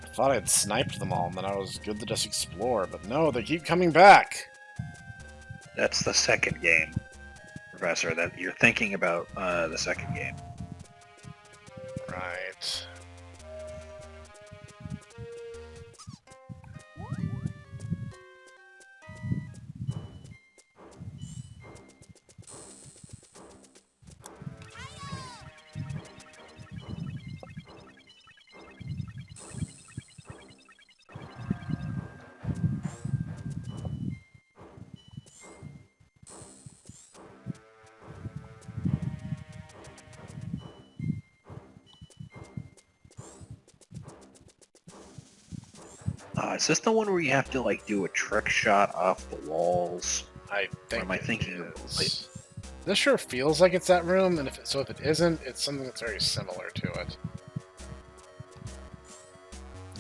I thought I'd sniped them all and then I was good to just explore, but no, they keep coming back. That's the second game, Professor. That you're thinking about the second game. Right. Is this the one where you have to like do a trick shot off the walls? I think or am I thinking it of is. This sure feels like it's that room, and if it isn't, it's something that's very similar to it.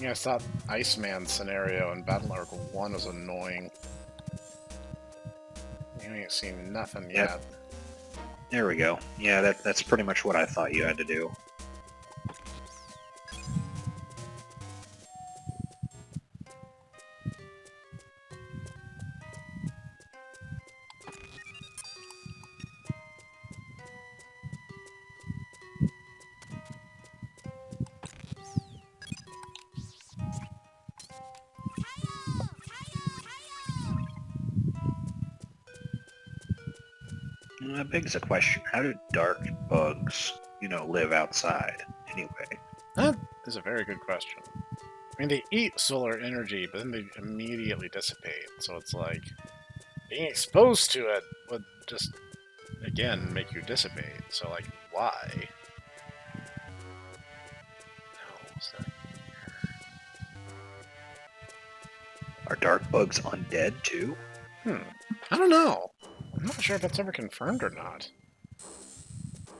Yeah, I thought Iceman scenario in Battle Arc 1 was annoying. You ain't seen nothing yet. There we go. Yeah, that's pretty much what I thought you had to do. That begs the question, how do dark bugs, live outside anyway? That is a very good question. I mean, they eat solar energy, but then they immediately dissipate, so it's like, being exposed to it would just, again, make you dissipate, so like, why? No, it's not. Are dark bugs undead too? I don't know. I'm not sure if that's ever confirmed or not.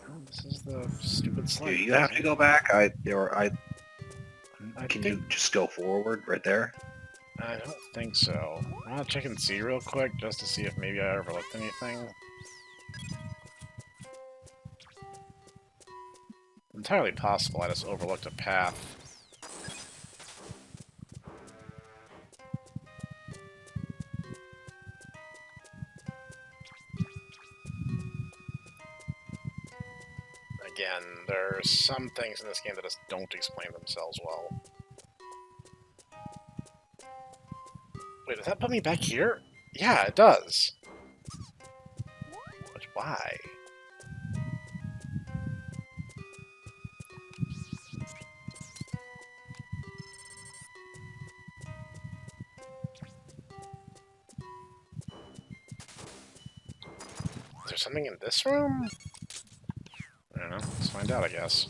Oh, this is the stupid slide. Do you have to go back? Can you think, just go forward right there? I don't think so. I'll check and see real quick just to see if maybe I overlooked anything. Entirely possible I just overlooked a path. Again, there are some things in this game that just don't explain themselves well. Wait, does that put me back here? Yeah, it does. But why? Is there something in this room? I don't know. Let's find out, I guess.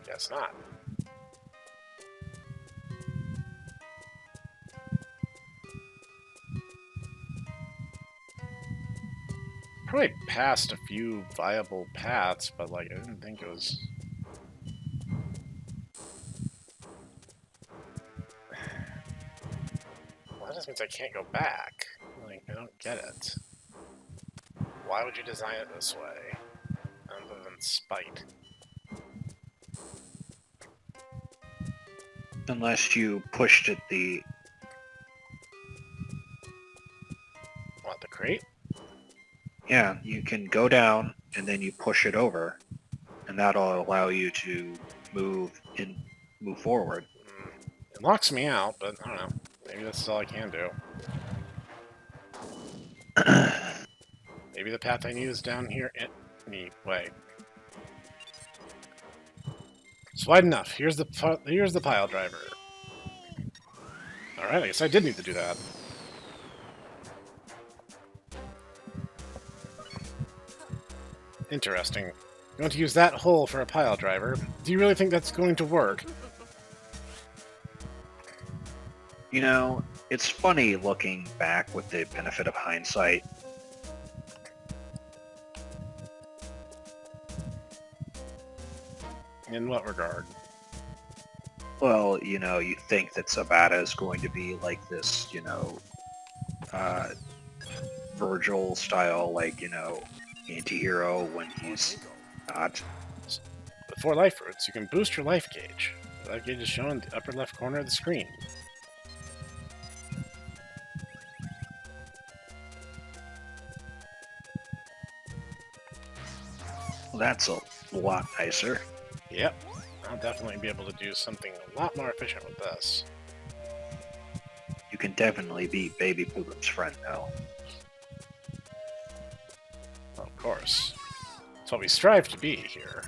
Guess not. Probably passed a few viable paths, but like I didn't think it was. Well, that just means I can't go back. Like, I don't get it. Why would you design it this way? Other than spite. Unless you pushed it the... What, the crate? Yeah, you can go down and then you push it over, and that'll allow you to move forward. It locks me out, but I don't know. Maybe that's all I can do. Maybe the path I need is down here anyway. It's wide enough. Here's the pile driver. Alright, I guess I did need to do that. Interesting. You want to use that hole for a pile driver. Do you really think that's going to work? You know, it's funny looking back with the benefit of hindsight. In what regard? Well, you know, you think that Sabata is going to be like this, you know, Virgil style, like, you know, anti-hero when he's not. With 4 life roots, you can boost your life gauge. The life gauge is shown in the upper left corner of the screen. Well, that's a lot nicer. Yep. I'll definitely be able to do something a lot more efficient with this. You can definitely be Baby Poop's friend, though. Of course. That's what we strive to be here.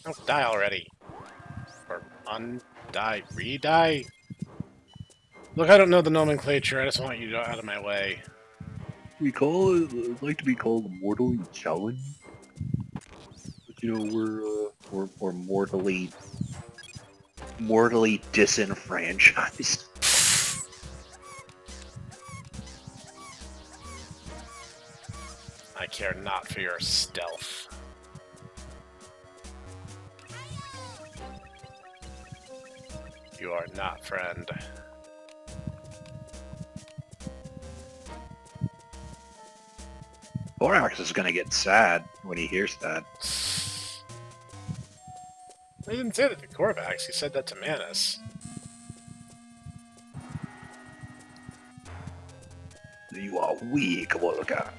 Oh, die already. Or undie, re-die? Look, I don't know the nomenclature, I just want you out of my way. I'd like to be called mortally challenged. But, you know, we're mortally disenfranchised. I care not for your stealth. You are not friend. Borax is gonna get sad when he hears that. He didn't say that to Korvax, he said that to Manus. You are weak, Volga.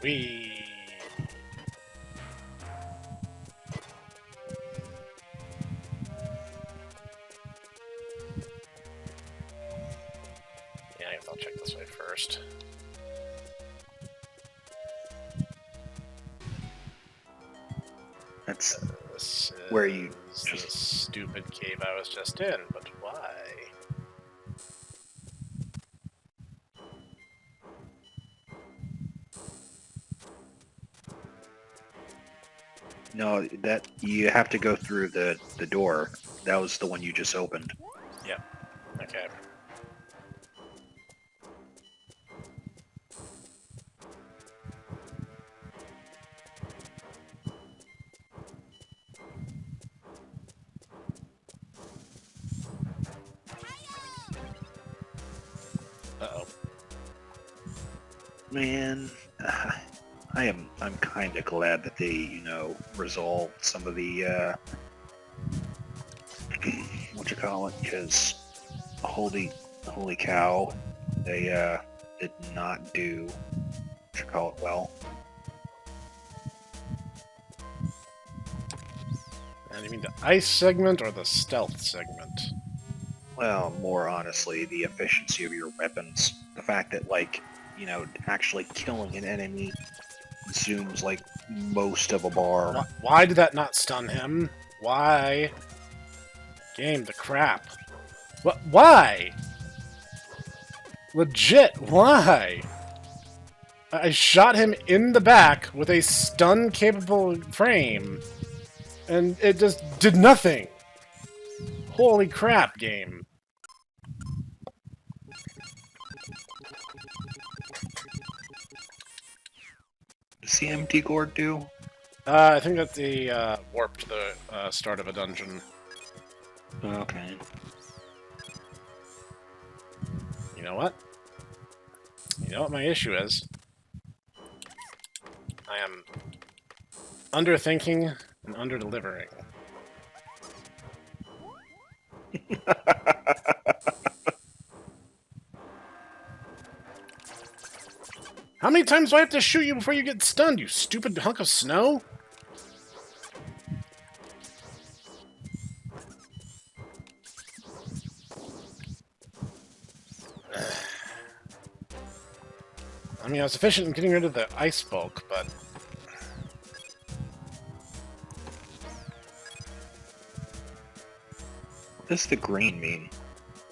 We. Yeah, I guess I'll check this way first. That's This where you is the stupid cave I was just in, but why? no, that you have to go through the door. That was the one you just opened. Yep. Okay. Uh-oh. Man, I'm kind of glad that they, you know, resolved some of the what you call it, because holy cow, they did not do what you call it well. And you mean the ice segment or the stealth segment? Well, more honestly, the efficiency of your weapons. The fact that, like, you know, actually killing an enemy zooms like most of a bar. Why did that not stun him? Why? Game, the crap. What? Why? Legit, why? I shot him in the back with a stun-capable frame, and it just did nothing. Holy crap, game. Does the empty gourd do? I think that's the warp to the start of a dungeon. Okay. You know what? You know what my issue is? I am underthinking and underdelivering. How many times do I have to shoot you before you get stunned, you stupid hunk of snow? I mean, I was efficient in getting rid of the ice bulk, but... What does the green mean?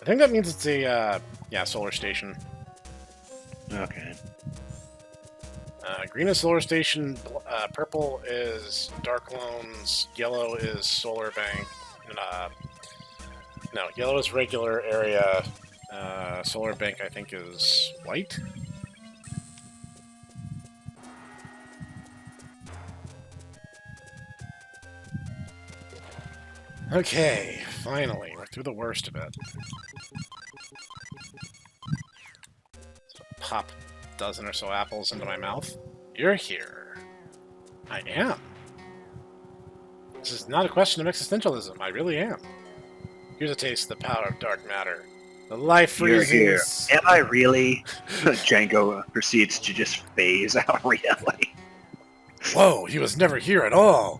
I think that means it's a, yeah, solar station. Okay. Green is solar station, purple is dark loans, yellow is solar bank, and, no, yellow is regular area, solar bank I think is white? Okay, finally, we're through the worst of it. So pop a dozen or so apples into my mouth. You're here. I am. This is not a question of existentialism. I really am. Here's a taste of the power of dark matter. The life You're freezing... here. Am I really? Django proceeds to just phase out reality. Whoa, he was never here at all.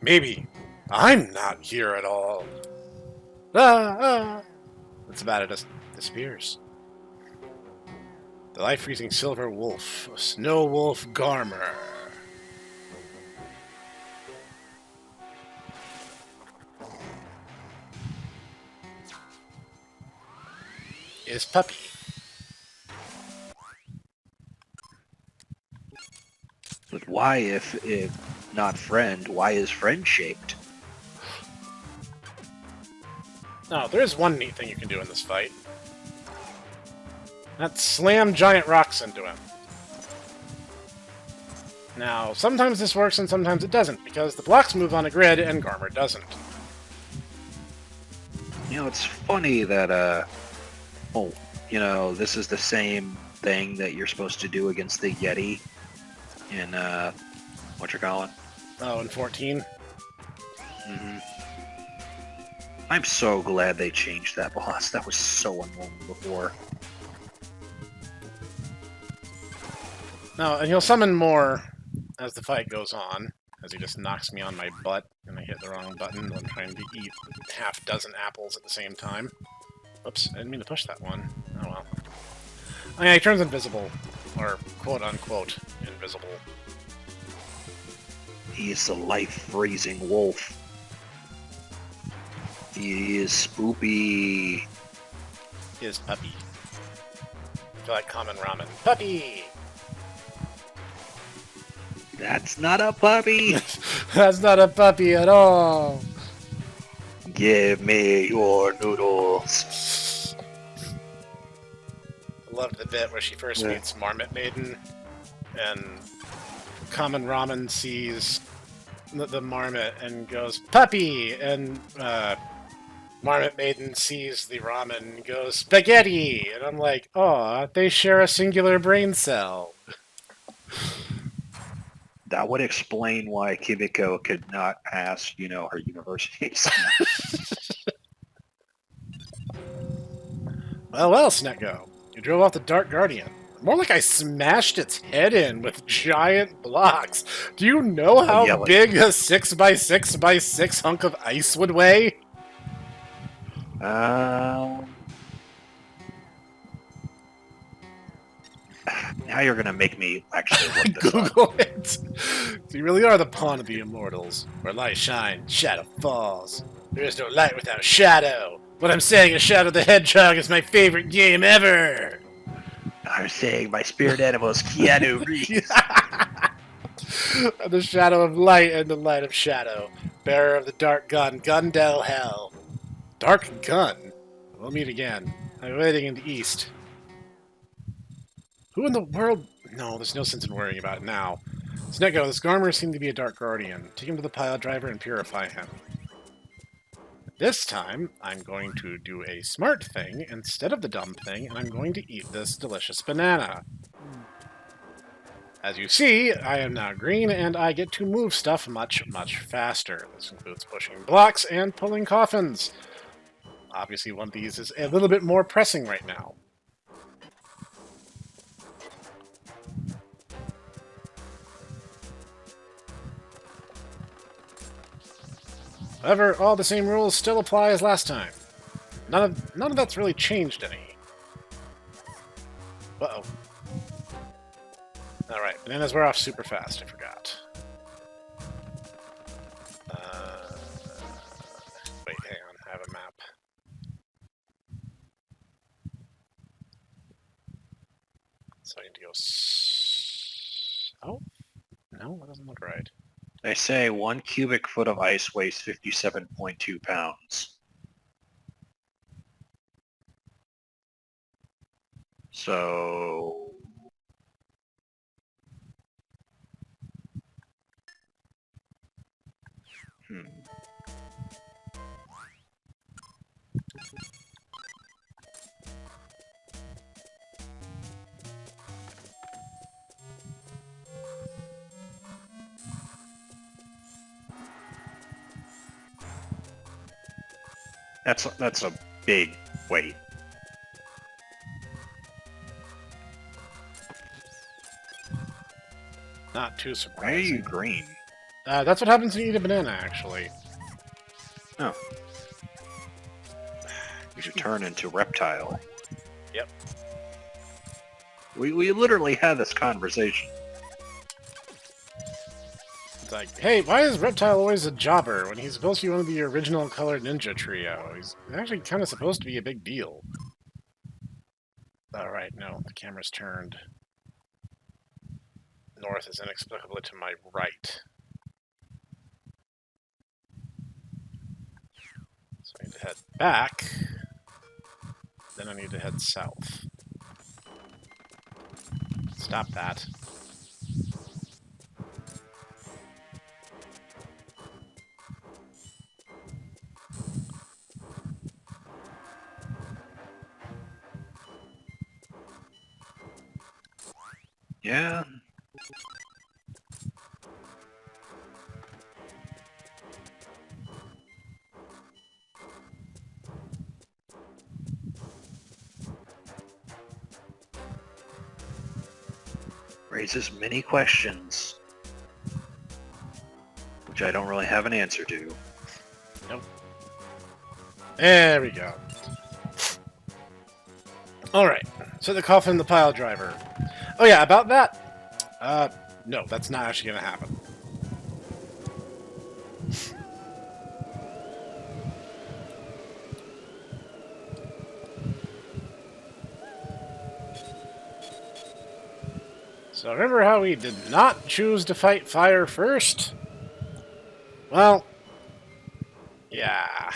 Maybe I'm not here at all. That's about it. It disappears. The life-freezing silver wolf, snow wolf Garmr. Is puppy. But why, if not friend, why is friend shaped? No, there is one neat thing you can do in this fight. That's slam giant rocks into him. Now, sometimes this works and sometimes it doesn't, because the blocks move on a grid and Garmr doesn't. You know, it's funny that, oh, you know, this is the same thing that you're supposed to do against the Yeti in, what you call it? Oh, in 14? Mm-hmm. I'm so glad they changed that boss. That was so annoying before. No, and he'll summon more as the fight goes on, as he just knocks me on my butt, and I hit the wrong button when I'm trying to eat half dozen apples at the same time. Oops, I didn't mean to push that one. Oh well. Oh yeah, he turns invisible. Or quote-unquote invisible. He is the life-freezing wolf. He is spoopy. He is puppy. I feel like common ramen. Puppy! That's not a puppy! That's not a puppy at all! Give me your noodles. I loved the bit where she first meets Marmot Maiden, and Common Ramen sees the Marmot and goes, "Puppy!" And Marmot Maiden sees the ramen and goes, "Spaghetti!" And I'm like, "Aw, they share a singular brain cell." That would explain why Kimiko could not pass, you know, her university. Well, Snekgo. You drove off the Dark Guardian. More like I smashed its head in with giant blocks. Do you know how big a 6x6x6 hunk of ice would weigh? Now you're gonna make me actually look this Google it. So you really are the pawn of the immortals. Where light shines, shadow falls. There is no light without shadow. What I'm saying is Shadow the Hedgehog is my favorite game ever. I'm saying my spirit animal is Keanu Reeves. The shadow of light and the light of shadow. Bearer of the dark gun, Gundel Hell. Dark gun? We'll meet again. I'm waiting in the east. Who in the world... No, there's no sense in worrying about it now. Snekgo, this Garmr seemed to be a dark guardian. Take him to the pile driver and purify him. This time, I'm going to do a smart thing instead of the dumb thing, and I'm going to eat this delicious banana. As you see, I am now green, and I get to move stuff much, much faster. This includes pushing blocks and pulling coffins. Obviously, one of these is a little bit more pressing right now. However, all the same rules still apply as last time. None of that's really changed any. Uh-oh. Alright, bananas wear off super fast, I forgot. Wait, hang on, I have a map. So I need to go oh? No, that doesn't look right. They say 1 cubic foot of ice weighs 57.2 pounds. So... That's a big weight. Not too surprising. Why are you green? That's what happens when you eat a banana, actually. Oh. You should turn into reptile. Yep. We literally had this conversation. It's like, hey, why is Reptile always a jobber when he's supposed to be one of the original colored ninja trio? He's actually kind of supposed to be a big deal. Alright, no, the camera's turned. North is inexplicably to my right. So I need to head back. Then I need to head south. Stop that. Yeah. Raises many questions, which I don't really have an answer to. Nope. There we go. Alright, so the coffin, the pile driver. Oh yeah, about that. No, that's not actually gonna happen. So remember how we did not choose to fight fire first? Well, yeah.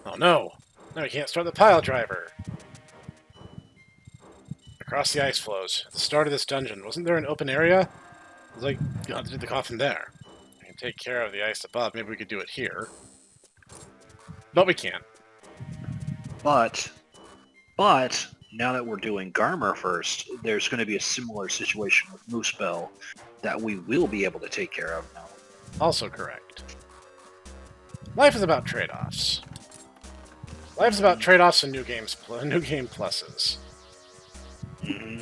Oh no. No, we can't start the pile driver. Across the ice floes. At the start of this dungeon, wasn't there an open area? I was like, you have to do the coffin there. We can take care of the ice above. Maybe we could do it here. But we can't. But, now that we're doing Garmr first, there's going to be a similar situation with Moosebell that we will be able to take care of now. Also correct. Life is about trade-offs. Life's about trade-offs and new game pluses. Mm-hmm.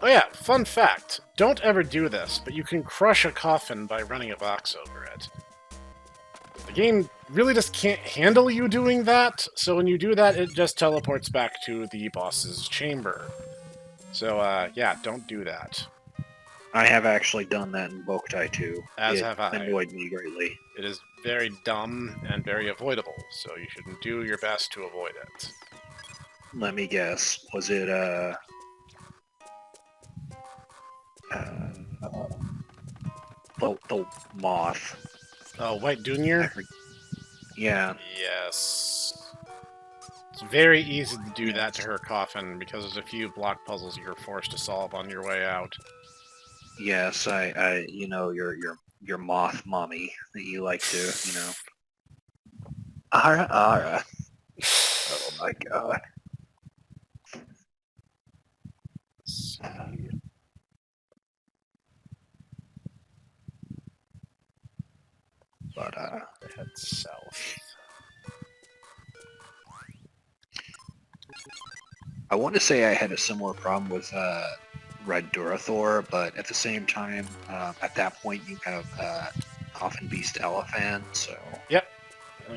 Oh yeah, fun fact. Don't ever do this, but you can crush a coffin by running a box over it. The game really just can't handle you doing that, so when you do that, it just teleports back to the boss's chamber. So, yeah, don't do that. I have actually done that in Boktai too. As have I. It annoyed me greatly. It is very dumb and very avoidable, so you should do your best to avoid it. Let me guess. Was it, the moth? Oh, White Junior? Yeah. Yes. It's very easy to do that to her coffin because there's a few block puzzles you're forced to solve on your way out. Yes, you know, your moth mommy that you like to, you know. Ara, ara. Oh my god. Let's see. But Head south. I want to say I had a similar problem with Red Durathor, but at the same time, at that point you have Coffin Beast Elephant, so... Yep.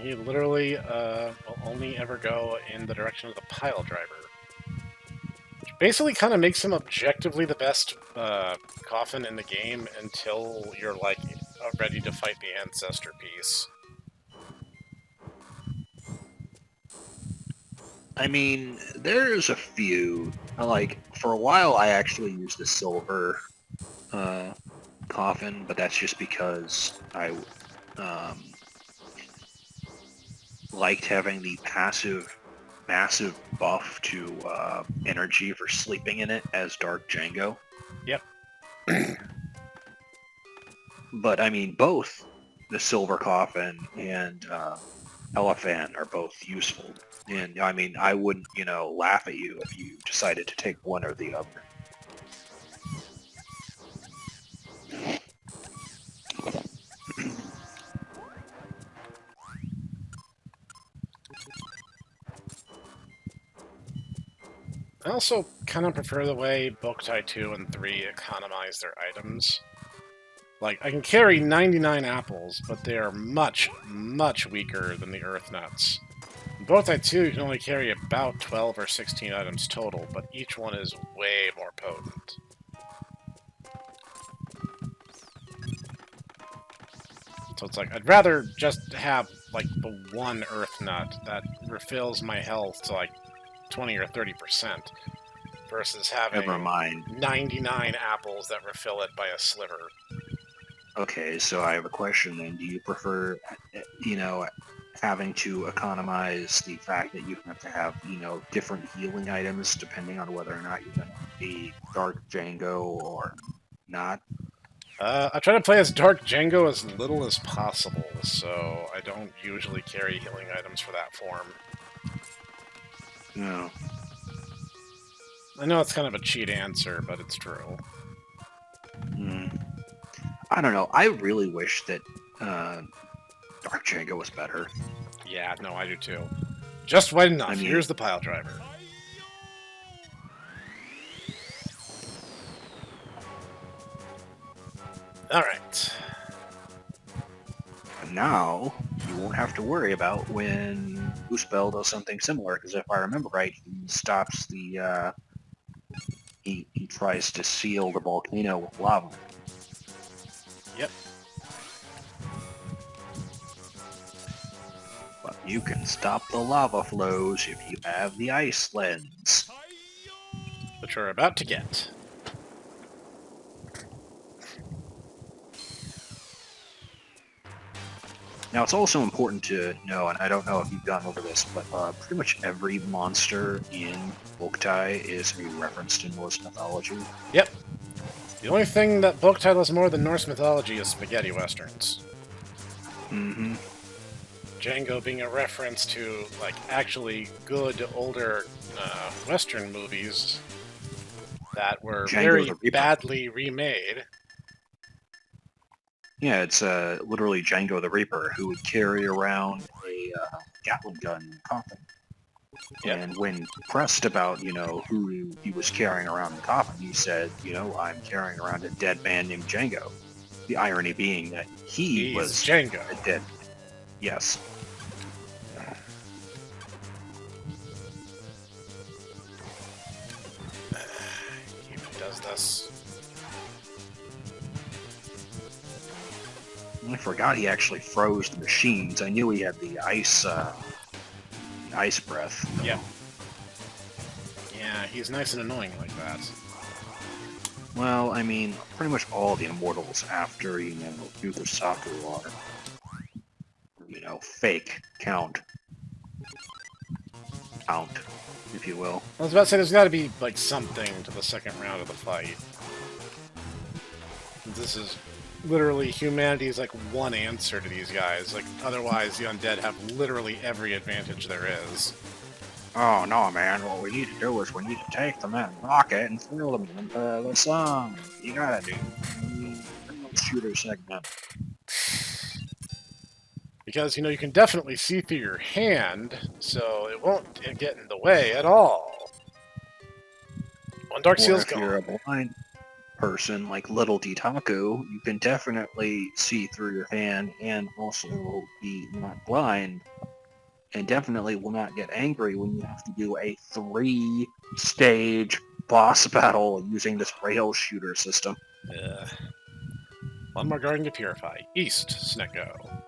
He literally will only ever go in the direction of the pile driver. Which basically kind of makes him objectively the best coffin in the game until you're, like, ready to fight the Ancestor piece. I mean, there's a few. Like, for a while I actually used the silver coffin, but that's just because I liked having the massive buff to energy for sleeping in it as Dark Django. Yep. But, I mean, both the silver coffin and Elephant are both useful. And, I mean, I wouldn't, you know, laugh at you if you decided to take one or the other. I also kind of prefer the way Boktai 2 and 3 economize their items. Like, I can carry 99 apples, but they are much, much weaker than the Earth Nuts. In Boktai 2, you can only carry about 12 or 16 items total, but each one is way more potent. So it's like, I'd rather just have, like, the one Earth Nut that refills my health to, like, 20 or 30%, versus having Never mind. 99 apples that refill it by a sliver. Okay, so I have a question then. Do you prefer, you know, having to economize the fact that you have to have, you know, different healing items depending on whether or not you're going to be Dark Django or not? I try to play as Dark Django as little as possible, so I don't usually carry healing items for that form. No. I know it's kind of a cheat answer, but it's true. I don't know. I really wish that Dark Django was better. Yeah, no, I do too. Just wait enough. I mean, Here's the pile driver. Alright. now you won't have to worry about when Goosebell does something similar, because if I remember right, he stops the, he tries to seal the volcano with lava. Yep. But you can stop the lava flows if you have the ice lens. Which we're about to get. Now, it's also important to know, and I don't know if you've gone over this, but pretty much every monster in Boktai is a reference to Norse mythology. Yep. The only thing that Boktai does more than Norse mythology is spaghetti westerns. Mm-hmm. Django being a reference to, like, actually good, older Western movies that were very badly remade. Yeah, it's literally Django the Reaper, who would carry around a Gatling gun in a coffin. Yep. And when pressed about, you know, who he was carrying around the coffin, he said, you know, I'm carrying around a dead man named Django. The irony being that he was Django. A dead. Yes. He does this. I forgot he actually froze the machines. I knew he had the ice breath. Yep. Yeah, he's nice and annoying like that. Well, I mean, pretty much all the immortals after, you know, Yugosaku are, you know, fake count. count, if you will. I was about to say, there's got to be, like, something to the second round of the fight. This is literally humanity's, like, one answer to these guys. Like, otherwise, the undead have literally every advantage there is. Oh, no, man. What we need to do is we need to take them in rocket and throw them into the sun. You gotta do shooter segment. Because, you know, you can definitely see through your hand, so it won't get in the way at all. One Dark Seal's gone. If you're a blind person like Little Ditaku, you can definitely see through your hand and also be not blind, and definitely will not get angry when you have to do a 3-stage boss battle using this rail shooter system. One more garden to purify. East, Snekgo.